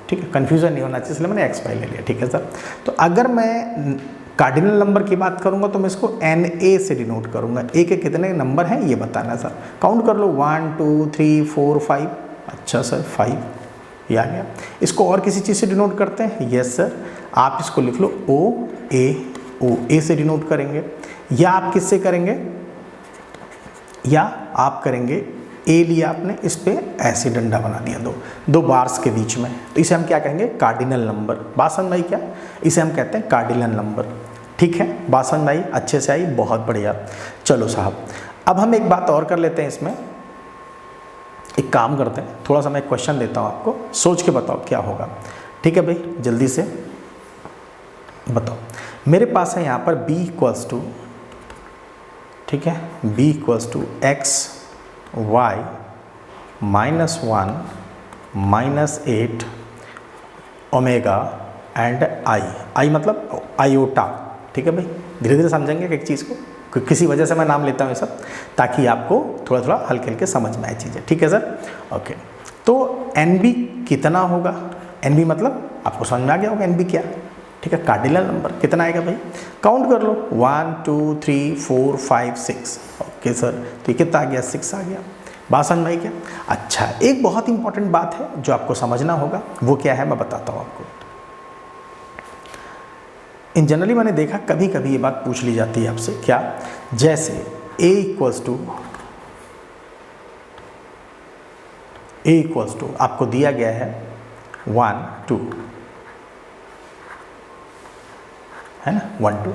ठीक है, कन्फ्यूज़न नहीं होना चाहिए इसलिए मैंने x y ले लिया, ठीक है सर। तो अगर मैं कार्डिनल नंबर की बात करूंगा तो मैं इसको NA से डिनोट करूंगा। ए के कितने नंबर हैं ये बताना सर, काउंट कर लो 1 2 3 4 5। अच्छा सर 5 ये आ गया। इसको और किसी चीज़ से डिनोट करते हैं? यस सर, आप इसको लिख लो O A से डिनोट करेंगे, या आप किससे करेंगे, या आप करेंगे ए लिया आपने, इस पे ऐसे डंडा बना दिया दो बार्स के बीच में, तो इसे हम क्या कहेंगे? Cardinal number. बात समझ में आई क्या? इसे हम कहते हैं कार्डिनल नंबर। ठीक है, बात समझ में आई, अच्छे से आई, बहुत बढ़िया। चलो साहब, अब हम एक बात और कर लेते हैं इसमें, एक काम करते हैं, थोड़ा सा मैं एक क्वेश्चन देता हूँ आपको, सोच के बताओ क्या होगा। ठीक है भाई, जल्दी से बताओ। मेरे पास है यहाँ पर b इक्वल्स टू, ठीक है, b equals to x y -1 -8 omega and I मतलब आयोटा। ठीक है भाई, धीरे धीरे समझेंगे एक चीज़ को, किसी वजह से मैं नाम लेता हूँ ये सब, ताकि आपको थोड़ा थोड़ा हल्के हल्के समझ में आए चीज़ें। ठीक है सर, ओके। तो NB कितना होगा? NB मतलब आपको समझ में आ गया होगा NB क्या, ठीक है, कार्डिनल नंबर। कितना आएगा भाई? काउंट कर लो, 1 2 3 4 5 6। ओके सर, तो ये कितना आ गया? 6 आ गया। बात समझ में आई क्या? अच्छा, एक बहुत इंपॉर्टेंट बात है जो आपको समझना होगा, वो क्या है मैं बताता हूँ आपको। इन जनरली मैंने देखा कभी कभी ये बात पूछ ली जाती है आपसे, क्या, जैसे a इक्वल्स टू आपको दिया गया है 1 2, है ना, 1 2,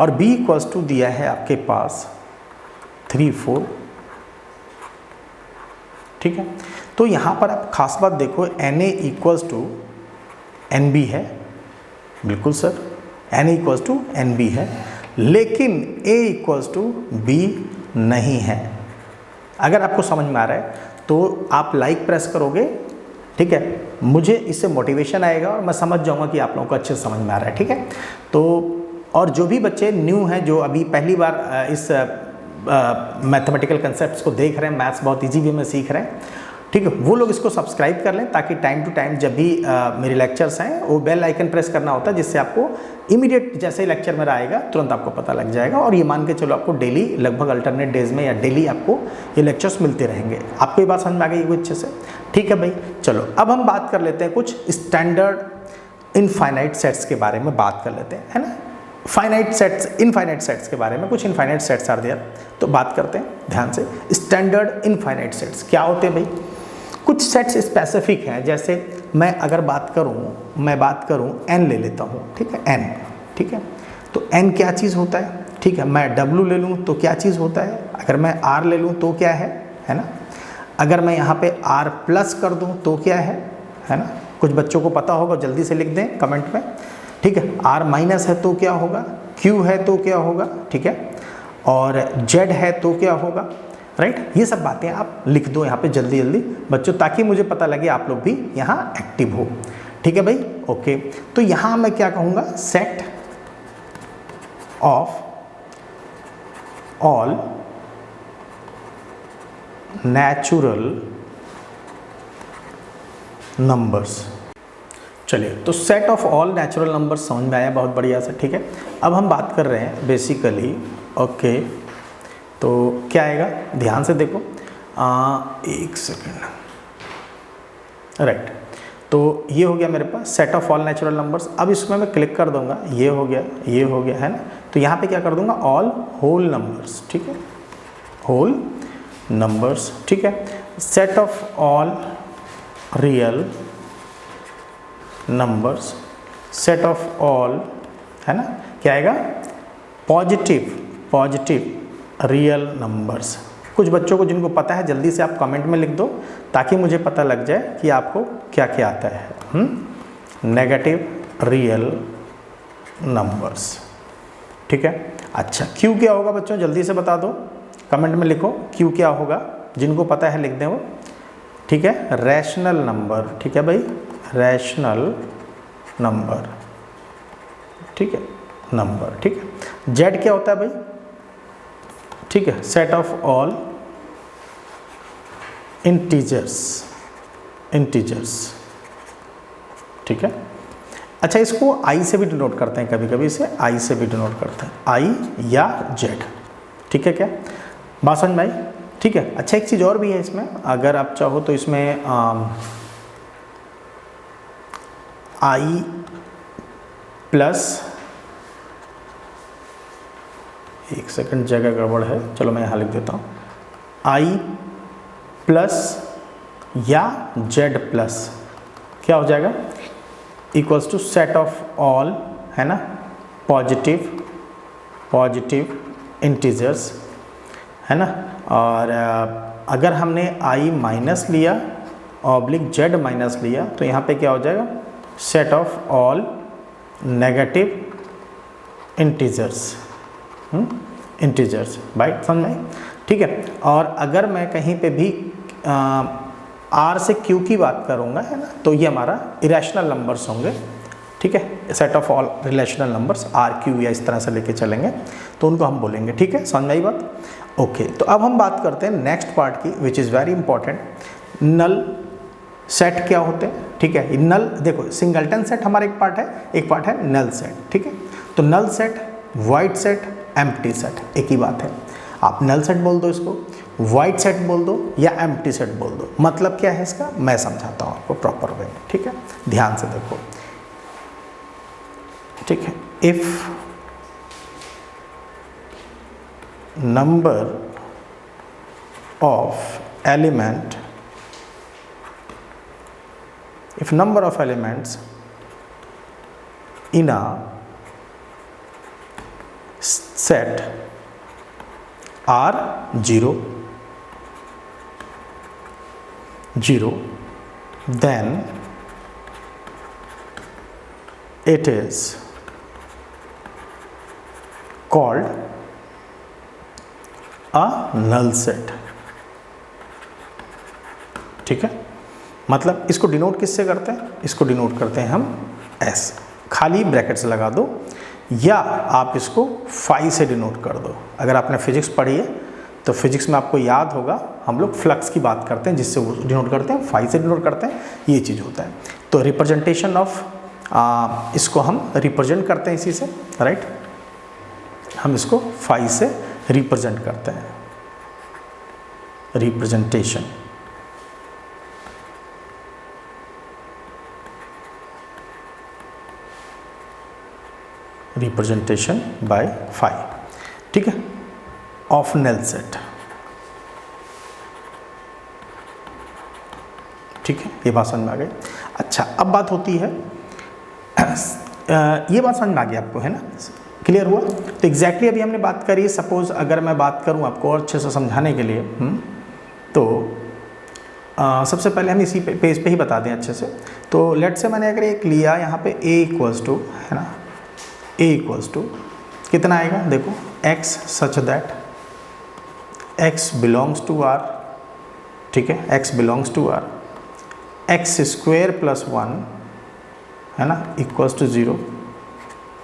और b इक्वल्स टू दिया है आपके पास 3 4। ठीक है, तो यहाँ पर आप खास बात देखो, Na इक्वल्स टू NB है, बिल्कुल sir, Na equals to NB है, लेकिन A इक्वल्स टू B नहीं है। अगर आपको समझ में आ रहा है तो आप लाइक प्रेस करोगे, ठीक है, मुझे इससे मोटिवेशन आएगा और मैं समझ जाऊंगा कि आप लोगों को अच्छे से समझ में आ रहा है। ठीक है, तो और जो भी बच्चे न्यू हैं, जो अभी पहली बार इस मैथमेटिकल कंसेप्ट्स को देख रहे हैं, मैथ्स बहुत इजी वे में सीख रहे हैं, ठीक है, वो लोग इसको सब्सक्राइब कर लें, ताकि टाइम टू टाइम जब भी मेरे लेक्चर्स हैं वो बेल आइकन प्रेस करना होता है, जिससे आपको इमीडिएट जैसे ही लेक्चर मेरा आएगा तुरंत आपको पता लग जाएगा। और ये मान के चलो आपको डेली लगभग अल्टरनेट डेज में या डेली आपको ये लेक्चर्स मिलते रहेंगे। आपको ये बात समझ में आ गई है अच्छे से? ठीक है भाई, चलो अब हम बात कर लेते हैं कुछ स्टैंडर्ड इनफाइनाइट सेट्स के बारे में बात कर लेते हैं, है ना। फाइनाइट सेट्स, इनफाइनाइट सेट्स के बारे में, कुछ इनफाइनाइट सेट्स आर देयर, तो बात करते हैं ध्यान से। स्टैंडर्ड इनफाइनाइट सेट्स क्या होते हैं भाई? कुछ सेट्स स्पेसिफिक हैं, जैसे मैं अगर बात करूं n ले लेता हूं, ठीक है, n, ठीक है, तो n क्या चीज़ होता है? ठीक है। मैं W ले लूँ तो क्या चीज़ होता है, अगर मैं R ले लूँ तो क्या है ना। अगर मैं यहाँ पे R प्लस कर दूँ तो क्या है ना। कुछ बच्चों को पता होगा, जल्दी से लिख दें कमेंट में, ठीक है। R माइनस है तो क्या होगा, Q है तो क्या होगा, ठीक है, और Z है तो क्या होगा, राइट। ये सब बातें आप लिख दो यहाँ पे जल्दी जल्दी बच्चों, ताकि मुझे पता लगे आप लोग भी यहाँ एक्टिव हो, ठीक है भाई, ओके। तो यहाँ मैं क्या कहूँगा, set of all natural numbers. चलिए, तो set of all natural numbers समझ में आया, बहुत बढ़िया से, ठीक है। अब हम बात कर रहे हैं बेसिकली, ओके, तो क्या आएगा, ध्यान से देखो, एक सेकेंड, राइट। तो ये हो गया मेरे पास set of all natural numbers. अब इसमें मैं क्लिक कर दूंगा, ये हो गया है ना। तो यहाँ पे क्या कर दूंगा, ऑल होल नंबर्स, ठीक है, होल नंबर्स, ठीक है। Set of all real numbers, set of all, है ना, क्या आएगा, पॉजिटिव रियल नंबर्स। कुछ बच्चों को जिनको पता है जल्दी से आप कमेंट में लिख दो, ताकि मुझे पता लग जाए कि आपको क्या क्या आता है। नेगेटिव रियल नंबर्स, ठीक है। अच्छा, क्यू क्या होगा बच्चों, जल्दी से बता दो, कमेंट में लिखो क्यू क्या होगा, जिनको पता है लिख दें वो, ठीक है। रैशनल नंबर, ठीक है भाई, रैशनल नंबर, ठीक है, नंबर, ठीक है। जेड क्या होता है भाई, ठीक है, सेट ऑफ ऑल इंटीजर्स, ठीक है। अच्छा, इसको आई से भी डिनोट करते हैं, कभी कभी इसे आई से भी डिनोट करते हैं, आई या जेड, ठीक है, क्या बात समझ में आई, ठीक है। अच्छा, एक चीज़ और भी है इसमें, अगर आप चाहो तो इसमें आई प्लस, एक सेकंड जगह गड़बड़ है, चलो मैं यहाँ लिख देता हूँ, आई प्लस या जेड प्लस क्या हो जाएगा, equals to set of all, है ना, पॉजिटिव इंटीजर्स, है ना। और अगर हमने आई माइनस लिया ऑब्लिक जेड माइनस लिया, तो यहाँ पे क्या हो जाएगा, set of all negative integers, integers, बाइट समझ में, ठीक है। और अगर मैं कहीं पे भी आर से क्यू की बात करूँगा, है ना, तो ये हमारा इरेशनल नंबर्स होंगे, ठीक है। Set of all relational numbers are Q या इस तरह से लेके चलेंगे, तो उनको हम बोलेंगे, ठीक है, समझ में आई बात, ओके। तो अब हम बात करते हैं नेक्स्ट पार्ट की, which is very important, null set क्या होते हैं, ठीक है। नल देखो, सिंगलटन सेट हमारा एक पार्ट है नल सेट, ठीक है। तो null set, void set, empty set, एक ही बात है। आप नल सेट बोल दो इसको, वाइड सेट बोल दो या एम्प्टी सेट बोल दो, मतलब क्या है इसका मैं समझाता हूँ आपको प्रॉपर वे में, ठीक है, ध्यान से देखो, ठीक है। If number of element, if number of elements in a set are 0, then it is called a null set, ठीक है। मतलब इसको डिनोट किससे करते हैं, इसको डिनोट करते हैं हम एस, खाली ब्रैकेट्स लगा दो, या आप इसको फाई से डिनोट कर दो। अगर आपने फिजिक्स पढ़ी है तो फिजिक्स में आपको याद होगा, हम लोग फ्लक्स की बात करते हैं, जिससे वो डिनोट करते हैं, फाई से डिनोट करते हैं, ये चीज़ होता है। तो रिप्रेजेंटेशन ऑफ इसको हम रिप्रेजेंट करते हैं इसी से, राइट, हम इसको फाई से रिप्रेजेंट करते हैं, रिप्रेजेंटेशन, रिप्रेजेंटेशन बाय फाई, ठीक है, ऑफ नल सेट, ठीक है, ये बात समझ में आ गई। अच्छा, अब बात होती है ये बात समझ में आ गई आपको, है ना, क्लियर हुआ? तो एग्जैक्टली अभी हमने बात करी, सपोज अगर मैं बात करूं आपको और अच्छे से समझाने के लिए, तो सबसे पहले हम इसी पेज पे ही बता दें अच्छे से। तो लेट से मैंने अगर एक लिया यहाँ पे a इक्वल्स टू, है ना, a इक्वल्स टू कितना आएगा, देखो x such that x belongs to r, ठीक है, x belongs to r, x square plus 1, है ना, इक्वल्स टू 0।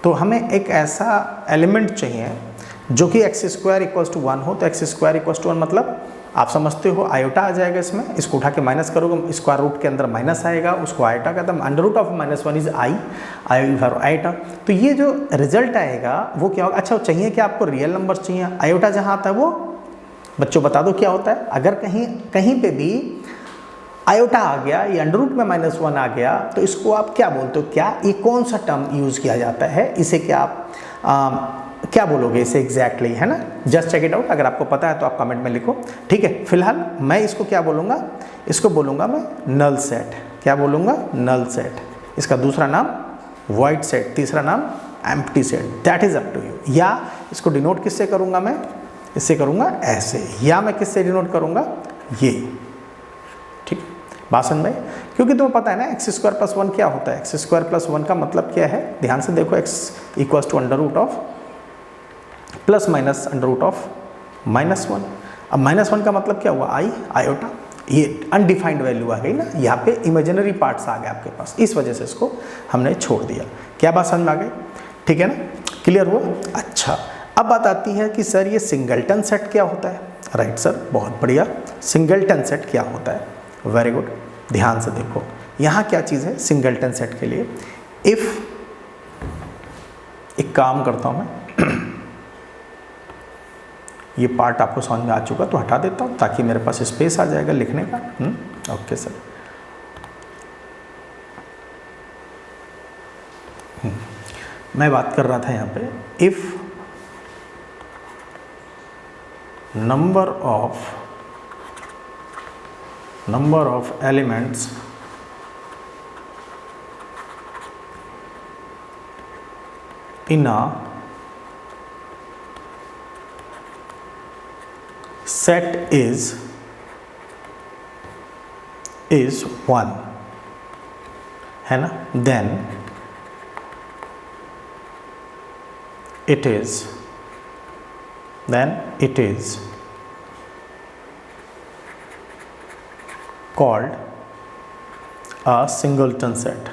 तो हमें एक ऐसा एलिमेंट चाहिए जो कि एक्स स्क्वायर इक्वल्स टू 1 हो। तो एक्स स्क्वायर इक्वल्स टू 1 मतलब आप समझते हो आयोटा आ जाएगा इसमें, इसको उठा के माइनस करोगे, स्क्वायर रूट के अंदर माइनस आएगा, उसको आयोटा कहता है, under root of -1 is I iota. तो ये जो रिजल्ट आएगा वो क्या होगा? अच्छा, चाहिए कि आपको रियल नंबर चाहिए, आयोटा जहाँ आता है वो बच्चों बता दो क्या होता है। अगर कहीं पे भी आयोटा आ गया या अंडर रूट में -1 आ गया तो इसको आप क्या बोलते हो? क्या ये कौन सा टर्म यूज़ किया जाता है? इसे क्या आप क्या बोलोगे इसे एग्जैक्टली, है ना? जस्ट चेक इट आउट, अगर आपको पता है तो आप कमेंट में लिखो, ठीक है। फिलहाल मैं इसको क्या बोलूँगा? इसको बोलूँगा मैं नल सेट। क्या बोलूँगा? Null set. इसका दूसरा नाम वॉइड सेट, तीसरा नाम empty set, that is up to you. या इसको डिनोट किससे करूँगा मैं? इससे करूँगा ऐसे, या मैं किससे डिनोट करूँगा? ये, ठीक है, बात समझ में? क्योंकि तुम्हें पता है ना एक्स स्क्वायर प्लस 1 क्या होता है। एक्स स्क्वायर प्लस 1 का मतलब क्या है? ध्यान से देखो, x equals to under root of plus minus under root of -1। अब -1 का मतलब क्या हुआ? आई आयोटा, ये अनडिफाइंड वैल्यू आ गई ना, यहाँ पे इमेजिनरी पार्ट्स आ गए आपके पास, इस वजह से इसको हमने छोड़ दिया। क्या बात समझ में आ गई? ठीक है ना, क्लियर हुआ? अच्छा, अब बात आती है कि सर ये सिंगलटन सेट क्या होता है? राइट सर, बहुत बढ़िया, सिंगलटन सेट क्या होता है? वेरी गुड, ध्यान से देखो यहाँ क्या चीज़ है सिंगलटन सेट के लिए। इफ़ एक काम करता हूँ मैं, ये पार्ट आपको समझ में आ चुका तो हटा देता हूँ ताकि मेरे पास स्पेस आ जाएगा लिखने का। ओके सर, मैं बात कर रहा था यहाँ पे, if number of elements in a set is 1, है ना, then it is called a singleton set.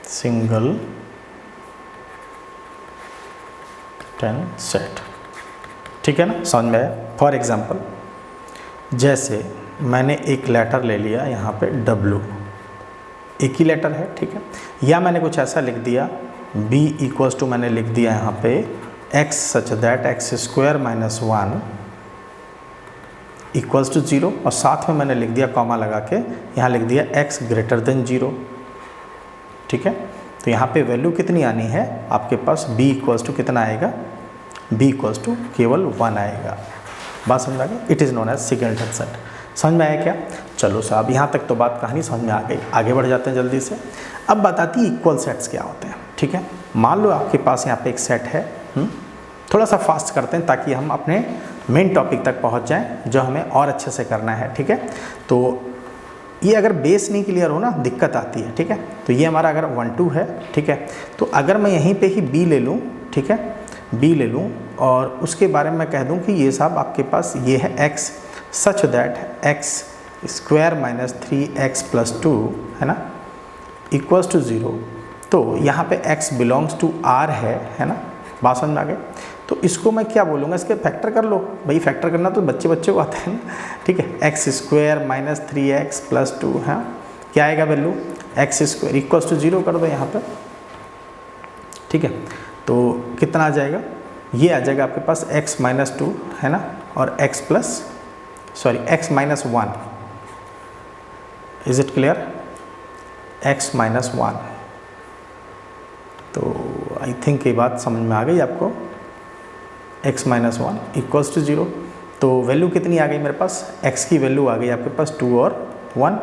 Singleton set, ठीक है ना, समझ में आया? फॉर एग्जाम्पल, जैसे मैंने एक लेटर ले लिया यहाँ पे W, एक ही लेटर है, ठीक है, या मैंने कुछ ऐसा लिख दिया B इक्वल्स टू, मैंने लिख दिया यहाँ पे x such that x square minus 1 equals to 0, और साथ में मैंने लिख दिया कॉमा लगा के, यहाँ लिख दिया x ग्रेटर देन 0, ठीक है। तो यहाँ पे वैल्यू कितनी आनी है आपके पास? b इक्वल्स टू कितना आएगा? b इक्वल्स टू केवल 1 आएगा। बात समझ आ गई? It is known as singleton set. समझ में आया क्या? चलो साहब, यहाँ तक तो बात कहानी समझ में आ गई, आगे बढ़ जाते हैं जल्दी से। अब बताती है इक्वल सेट्स क्या होते हैं, ठीक है। मान लो आपके पास यहाँ पे एक सेट है, थोड़ा सा फास्ट करते हैं ताकि हम अपने मेन टॉपिक तक पहुँच जाएं जो हमें और अच्छे से करना है, ठीक है। तो ये अगर बेस नहीं क्लियर हो ना, दिक्कत आती है, ठीक है। तो ये हमारा अगर 1 2 है, ठीक है, तो अगर मैं यहीं पे ही b ले लूँ, ठीक है, b ले लूँ और उसके बारे में मैं कह दूँ कि ये साहब आपके पास ये है x such that x square minus 3x plus 2, है ना, इक्वल्स टू 0। तो यहाँ पे x बिलोंग्स टू r है ना, बात समझ में आ गई? तो इसको मैं क्या बोलूँगा? इसके फैक्टर कर लो भाई, फैक्टर करना तो बच्चे को आता है ना, ठीक है। x square minus 3x plus 2, है क्या आएगा value? x square equals to 0 कर दो यहाँ पर, ठीक है। तो कितना आ जाएगा? ये आ जाएगा आपके पास x माइनस 2, है ना, और x minus 1। Is it clear? x minus 1। तो आई थिंक ये बात समझ में आ गई आपको। x minus 1 equals to 0। तो वैल्यू कितनी आ गई मेरे पास? x की वैल्यू आ गई आपके पास 2 और 1,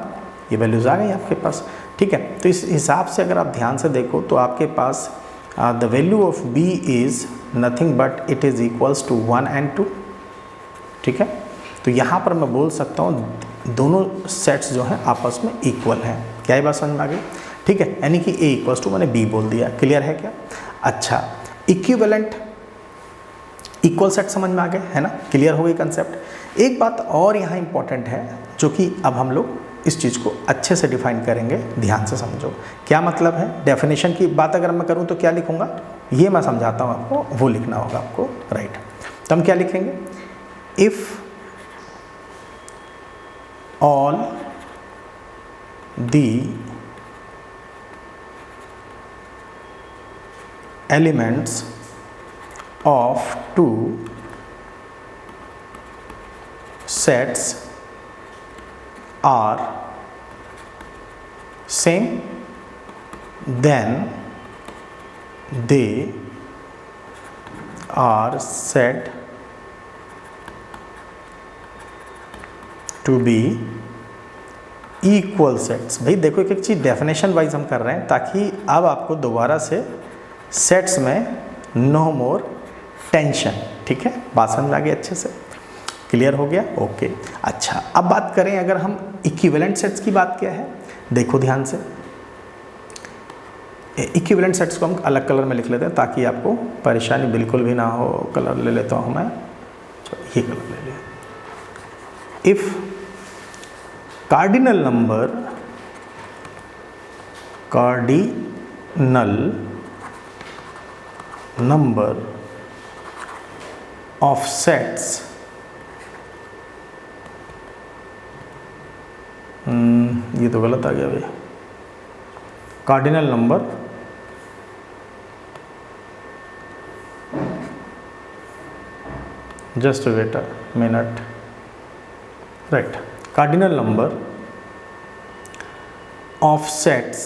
ये वैल्यूज़ आ गई आपके पास, ठीक है। तो इस हिसाब से अगर आप ध्यान से देखो तो आपके पास the value of b is nothing but it is equals to 1 and 2, ठीक है। तो यहाँ पर मैं बोल सकता हूँ दोनों सेट्स जो हैं आपस में इक्वल हैं। क्या ये बात समझ में आ गई? ठीक है, यानी कि a इक्वल्स टू मैंने b बोल दिया। क्लियर है क्या? अच्छा, इक्विवेलेंट इक्वल सेट समझ में आ गए, है ना? क्लियर हो गई कंसेप्ट। एक बात और यहाँ इंपॉर्टेंट है जो कि अब हम लोग इस चीज़ को अच्छे से डिफाइन करेंगे, ध्यान से समझो। क्या मतलब है? डेफिनेशन की बात अगर मैं करूँ तो क्या लिखूँगा, ये मैं समझाता हूँ आपको, वो लिखना होगा आपको, राइट। तो हम क्या लिखेंगे? If all the elements of two sets are same, then they are said to be equal sets। भाई देखो, एक एक चीज़ डेफिनेशन वाइज हम कर रहे हैं ताकि अब आपको दोबारा से सेट्स में नो मोर टेंशन, ठीक है। बात समझ में आ गई अच्छे से? क्लियर हो गया? ओके। अच्छा, अब बात करें अगर हम इक्विवेलेंट सेट्स की बात क्या है, देखो ध्यान से। इक्विवेलेंट सेट्स को हम अलग कलर में लिख लेते हैं ताकि आपको परेशानी बिल्कुल भी ना हो। कलर ले लेता हूँ मैं, चलो ये कलर ले लिया। If cardinal number of sets ये तो गलत आ गया भाई। Cardinal number just wait a minute, right. Cardinal number of sets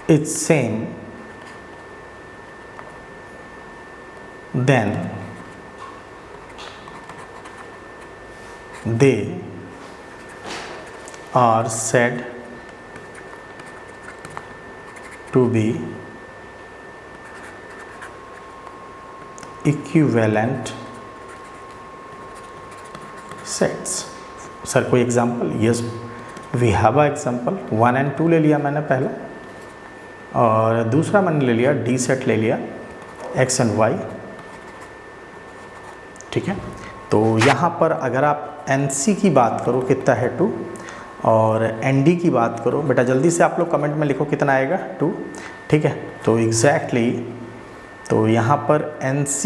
is same then they are said to be equivalent sets। Sir कोई एग्जाम्पल? Yes, we have a example. 1 and 2 ले लिया मैंने पहले, और दूसरा मैंने ले लिया डी सेट ले लिया x and y, ठीक है। तो यहाँ पर अगर आप NC की बात करो कितना है 2, और ND की बात करो, बेटा जल्दी से आप लोग कमेंट में लिखो कितना आएगा 2, ठीक है। तो एग्जैक्टली तो यहाँ पर NC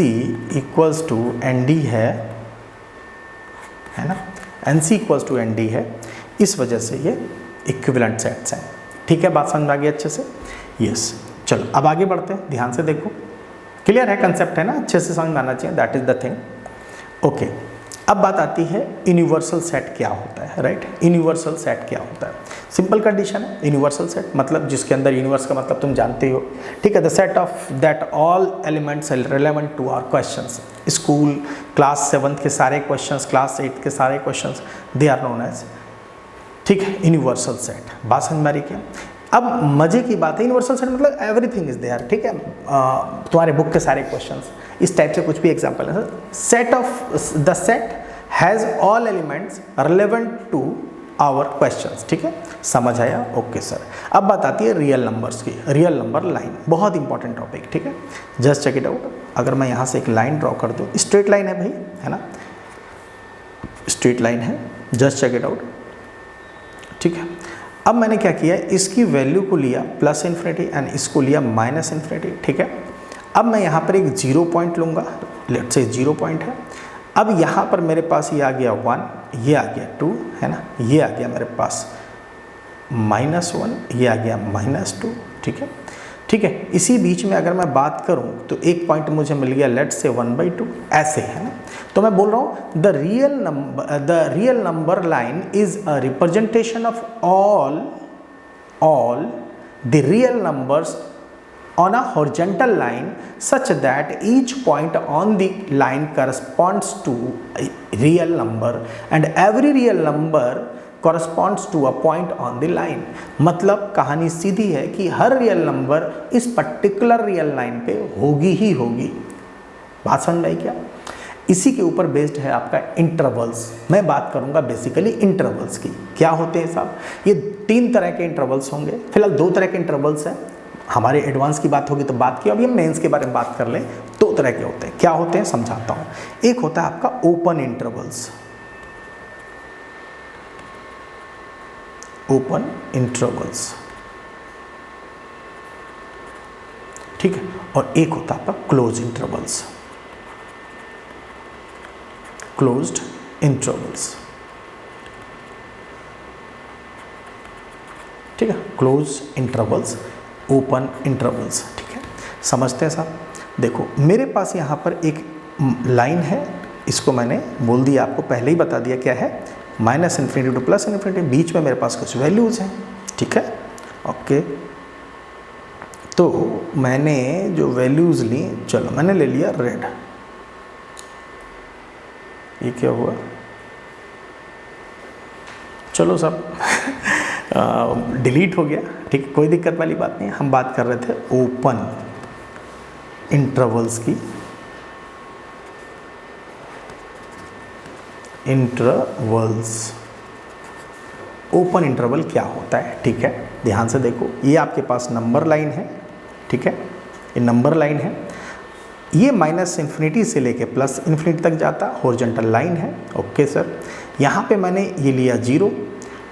इक्वल्स टू ND है ना? NC इक्वल्स टू ND है, इस वजह से ये इक्विवेलेंट सेट्स हैं, ठीक है। बात समझ में आ गई अच्छे से? यस। चलो अब आगे बढ़ते हैं, ध्यान से देखो। क्लियर है कंसेप्ट, है ना? अच्छे से समझ में आना चाहिए, that is the thing. Okay, अब बात आती है यूनिवर्सल सेट क्या होता है, राइट। यूनिवर्सल सेट क्या होता है? सिंपल कंडीशन है। यूनिवर्सल सेट मतलब जिसके अंदर यूनिवर्स का मतलब तुम जानते हो, ठीक है। The set of that all elements relevant to our questions. School class 7 के सारे क्वेश्चंस, क्लास 8 के सारे questions, they are known as, ठीक है, यूनिवर्सल सेट। बात समझ में आ रही क्या? अब मजे की बात है, यूनिवर्सल सेट मतलब एवरीथिंग इज देयर, ठीक है। तुम्हारे बुक के सारे क्वेश्चंस, इस टाइप से कुछ भी एग्जांपल है। Set of the set has all elements relevant to our questions, ठीक है। समझ आया? Okay sir. अब बात आती है रियल नंबर्स की, रियल नंबर लाइन, बहुत इंपॉर्टेंट टॉपिक, ठीक है। Just check it out. अगर मैं यहाँ से एक लाइन ड्रॉ कर दूँ, स्ट्रेट लाइन है भाई, है ना? स्ट्रेट लाइन है, जस्ट चेक इट आउट, ठीक है। अब मैंने क्या किया, इसकी वैल्यू को लिया प्लस इन्फिनिटी एंड इसको लिया माइनस इन्फिनिटी, ठीक है। अब मैं यहाँ पर एक 0 पॉइंट लूँगा, लेट्स से 0 पॉइंट है। अब यहाँ पर मेरे पास ये आ गया 1, ये आ गया 2, है ना, ये आ गया मेरे पास -1, ये आ गया -2, ठीक है, ठीक है। इसी बीच में अगर मैं बात करूं तो एक पॉइंट मुझे मिल गया, लेट्स से 1/2, ऐसे, है ना। तो मैं बोल रहा हूं the real number line is a representation of all the real numbers on a horizontal line such that each point on the line corresponds to a real number and every real number corresponds to a point on the line। मतलब कहानी सीधी है कि हर रियल नंबर इस पर्टिकुलर रियल लाइन पे होगी ही होगी। बात समझ में आई क्या? इसी के ऊपर बेस्ड है आपका इंटरवल्स। मैं बात करूंगा बेसिकली इंटरवल्स की। क्या होते हैं साहब? ये 3 तरह के इंटरवल्स होंगे। फिलहाल 2 तरह के इंटरवल्स हैं। हमारे एडवांस की बात होगी तो बात की, अभी हम मेंस के बारे में बात कर लें। 2 तरह के होते हैं। क्या होते हैं समझाता हूं। एक होता है आपका ओपन इंटरवल्स, ओपन इंटरवल्स, ठीक है, और एक होता है आपका क्लोज इंटरवल्स, क्लोज्ड इंटरवल्स, ठीक है, क्लोज इंटरवल्स, ओपन इंटरवल्स, ठीक है। समझते हैं साहब? देखो मेरे पास यहाँ पर एक लाइन है, इसको मैंने बोल दिया, आपको पहले ही बता दिया क्या है, -∞ टू +∞, बीच में मेरे पास कुछ वैल्यूज़ हैं, ठीक है, ओके। तो मैंने जो वैल्यूज़ ली, चलो मैंने ले लिया रेड, ये क्या हुआ, चलो सब डिलीट हो गया, ठीक है, कोई दिक्कत वाली बात नहीं। हम बात कर रहे थे ओपन इंटरवल्स की, इंटरवल्स, ओपन इंटरवल क्या होता है, ठीक है, ध्यान से देखो। ये आपके पास नंबर लाइन है, ठीक है, ये नंबर लाइन है, ये -∞ से लेके +∞ तक जाता हॉरिजॉन्टल लाइन है, ओके सर। यहाँ पे मैंने ये लिया 0,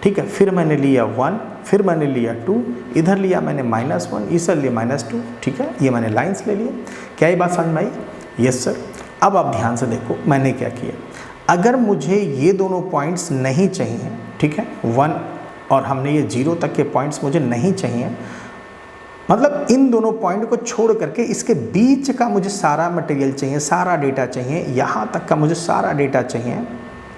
ठीक है, फिर मैंने लिया 1, फिर मैंने लिया 2, इधर लिया मैंने -1, इधर लिया -2, ठीक है, ये मैंने लाइंस ले लिए। क्या ये बात समझ में आई? Yes sir. अब आप ध्यान से देखो मैंने क्या किया। अगर मुझे ये दोनों पॉइंट्स नहीं चाहिए, ठीक है, 1 और हमने ये 0 तक के पॉइंट्स मुझे नहीं चाहिए, मतलब इन दोनों पॉइंट को छोड़ करके इसके बीच का मुझे सारा मटेरियल चाहिए, सारा डेटा चाहिए, यहाँ तक का मुझे सारा डेटा चाहिए,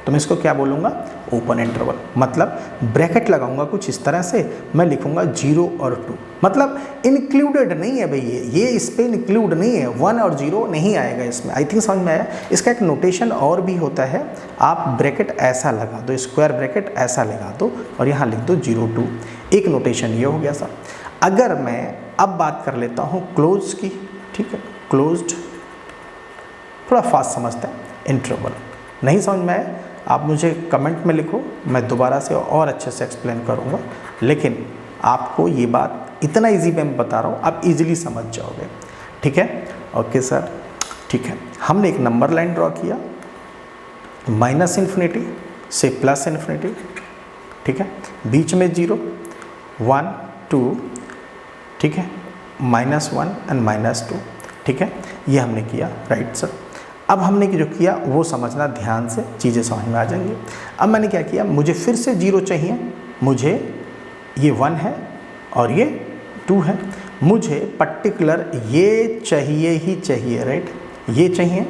तो मैं इसको क्या बोलूँगा? Open interval. मतलब ब्रैकेट लगाऊंगा कुछ इस तरह से, मैं लिखूंगा 0 और 2, मतलब इंक्लूडेड नहीं है भाई, ये इस पर इंक्लूड नहीं है, 1 और 0 नहीं आएगा इसमें। आई थिंक समझ में आया? इसका एक नोटेशन और भी होता है, आप ब्रैकेट ऐसा लगा दो, स्क्वायर ब्रैकेट ऐसा लगा दो और यहाँ लिख दो 0 2, एक नोटेशन ये हो गया साहब। अगर मैं अब बात कर लेता हूँ क्लोज की, ठीक है, क्लोज्ड, थोड़ा फास्ट समझते हैं, इंटरवल। नहीं समझ में आया आप मुझे कमेंट में लिखो, मैं दोबारा से और अच्छे से एक्सप्लेन करूँगा, लेकिन आपको ये बात इतना इजी पे मैं बता रहा हूँ, आप इजीली समझ जाओगे, ठीक है, ओके सर, ठीक है। हमने एक नंबर लाइन ड्रॉ किया, -∞ से +∞, ठीक है, बीच में 0 1 2, ठीक है, -1 एंड -2, ठीक है, ये हमने किया, राइट सर। अब हमने जो किया वो समझना ध्यान से, चीज़ें समझ में आ जाएंगी। अब मैंने क्या किया, मुझे फिर से 0 चाहिए, मुझे ये 1 है और ये 2 है, मुझे पर्टिकुलर ये चाहिए ही चाहिए, राइट, ये चाहिए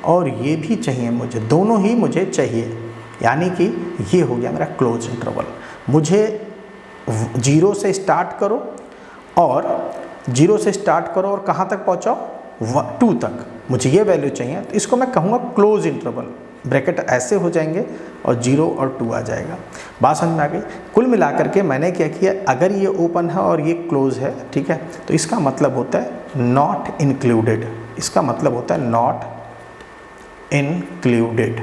और ये भी चाहिए, मुझे दोनों ही मुझे चाहिए, यानी कि ये हो गया मेरा क्लोज इंटरवल। मुझे 0 से स्टार्ट करो और 0 से स्टार्ट करो और कहाँ तक पहुँचाओ, 2 तक, मुझे ये वैल्यू चाहिए, तो इसको मैं कहूँगा क्लोज इंटरवल। ब्रैकेट ऐसे हो जाएंगे और 0 और 2 आ जाएगा। बात समझ में आ गई? कुल मिलाकर के मैंने क्या किया, अगर ये ओपन है और ये क्लोज है, ठीक है, तो इसका मतलब होता है नॉट इंक्लूडेड, इसका मतलब होता है नॉट इंक्लूडेड,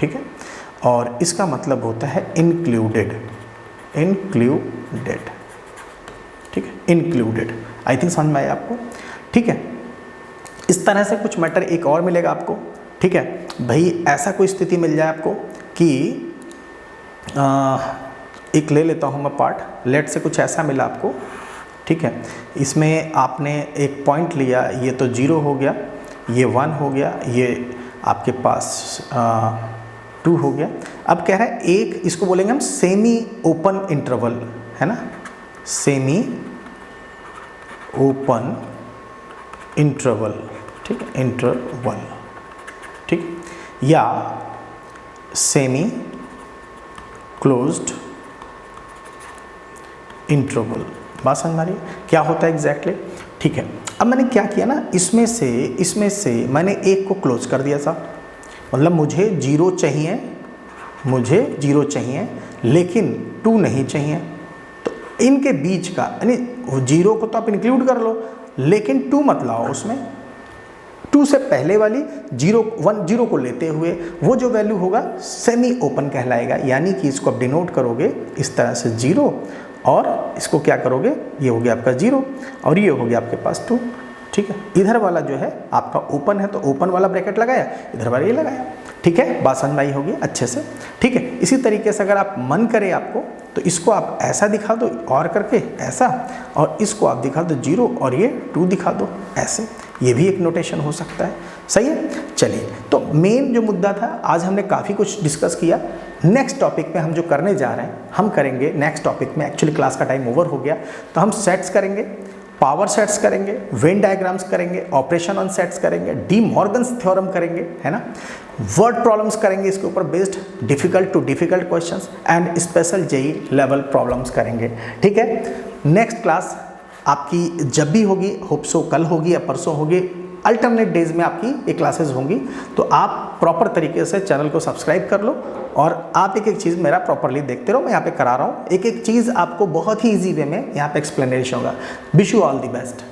ठीक है, और इसका मतलब होता है इंक्लूडेड, इंक्लूडेड, ठीक है, इंक्लूडेड। आई थिंक समझ में आया आपको, ठीक है। इस तरह से कुछ मैटर एक और मिलेगा आपको, ठीक है भाई, ऐसा कोई स्थिति मिल जाए आपको कि एक ले लेता हूँ मैं पार्ट, लेट से कुछ ऐसा मिला आपको, ठीक है, इसमें आपने एक पॉइंट लिया, ये तो 0 हो गया, ये 1 हो गया, ये आपके पास 2 हो गया। अब कह रहा है एक, इसको बोलेंगे हम सेमी ओपन इंटरवल, है ना, सेमी ओपन इंटरवल, ठीक है, इंटरवल, ठीक, या सेमी क्लोज्ड इंटरवल। बात समझ में आ रही है क्या होता है एग्जैक्टली, ठीक है। अब मैंने क्या किया ना, इसमें से मैंने एक को क्लोज कर दिया था, मतलब मुझे 0 चाहिए मुझे 0 चाहिए लेकिन 2 नहीं चाहिए। तो इनके बीच का यानी 0 को तो आप इंक्लूड कर लो लेकिन 2 मत लाओ उसमें। 2 से पहले वाली 0 को लेते हुए वो जो वैल्यू होगा सेमी ओपन कहलाएगा, यानी कि इसको आप डिनोट करोगे इस तरह से 0 और इसको क्या करोगे, ये हो गया आपका 0 और ये हो गया आपके पास 2। ठीक है, इधर वाला जो है आपका ओपन है तो ओपन वाला ब्रैकेट लगाया, इधर वाला ये लगाया। ठीक है, बात समझ में आई होगी अच्छे से। ठीक है, इसी तरीके से अगर आप मन करे आपको तो इसको आप ऐसा दिखा दो और करके ऐसा, और इसको आप दिखा दो 0 और ये 2 दिखा दो ऐसे, ये भी एक नोटेशन हो सकता है। सही है, चलिए तो मेन जो मुद्दा था आज हमने काफ़ी कुछ डिस्कस किया। नेक्स्ट टॉपिक में हम जो करने जा रहे हैं हम करेंगे नेक्स्ट टॉपिक में, एक्चुअली क्लास का टाइम ओवर हो गया, तो हम सेट्स करेंगे, पावर सेट्स करेंगे, वेन डायग्राम्स करेंगे, ऑपरेशन ऑन सेट्स करेंगे, डी मॉर्गन्स थ्योरम करेंगे, है ना, वर्ड प्रॉब्लम्स करेंगे इसके ऊपर based, difficult to difficult questions and special JEE level problems करेंगे। ठीक है, नेक्स्ट क्लास आपकी जब भी होगी, होप सो कल होगी या परसों होगी, अल्टरनेट डेज में आपकी ये क्लासेस होंगी। तो आप प्रॉपर तरीके से चैनल को सब्सक्राइब कर लो और आप एक एक चीज़ मेरा प्रॉपरली देखते रहो। मैं यहाँ पे करा रहा हूँ, एक एक चीज़ आपको बहुत ही ईजी वे में यहाँ पे एक्सप्लेनेशन होगा। Wish you all the best.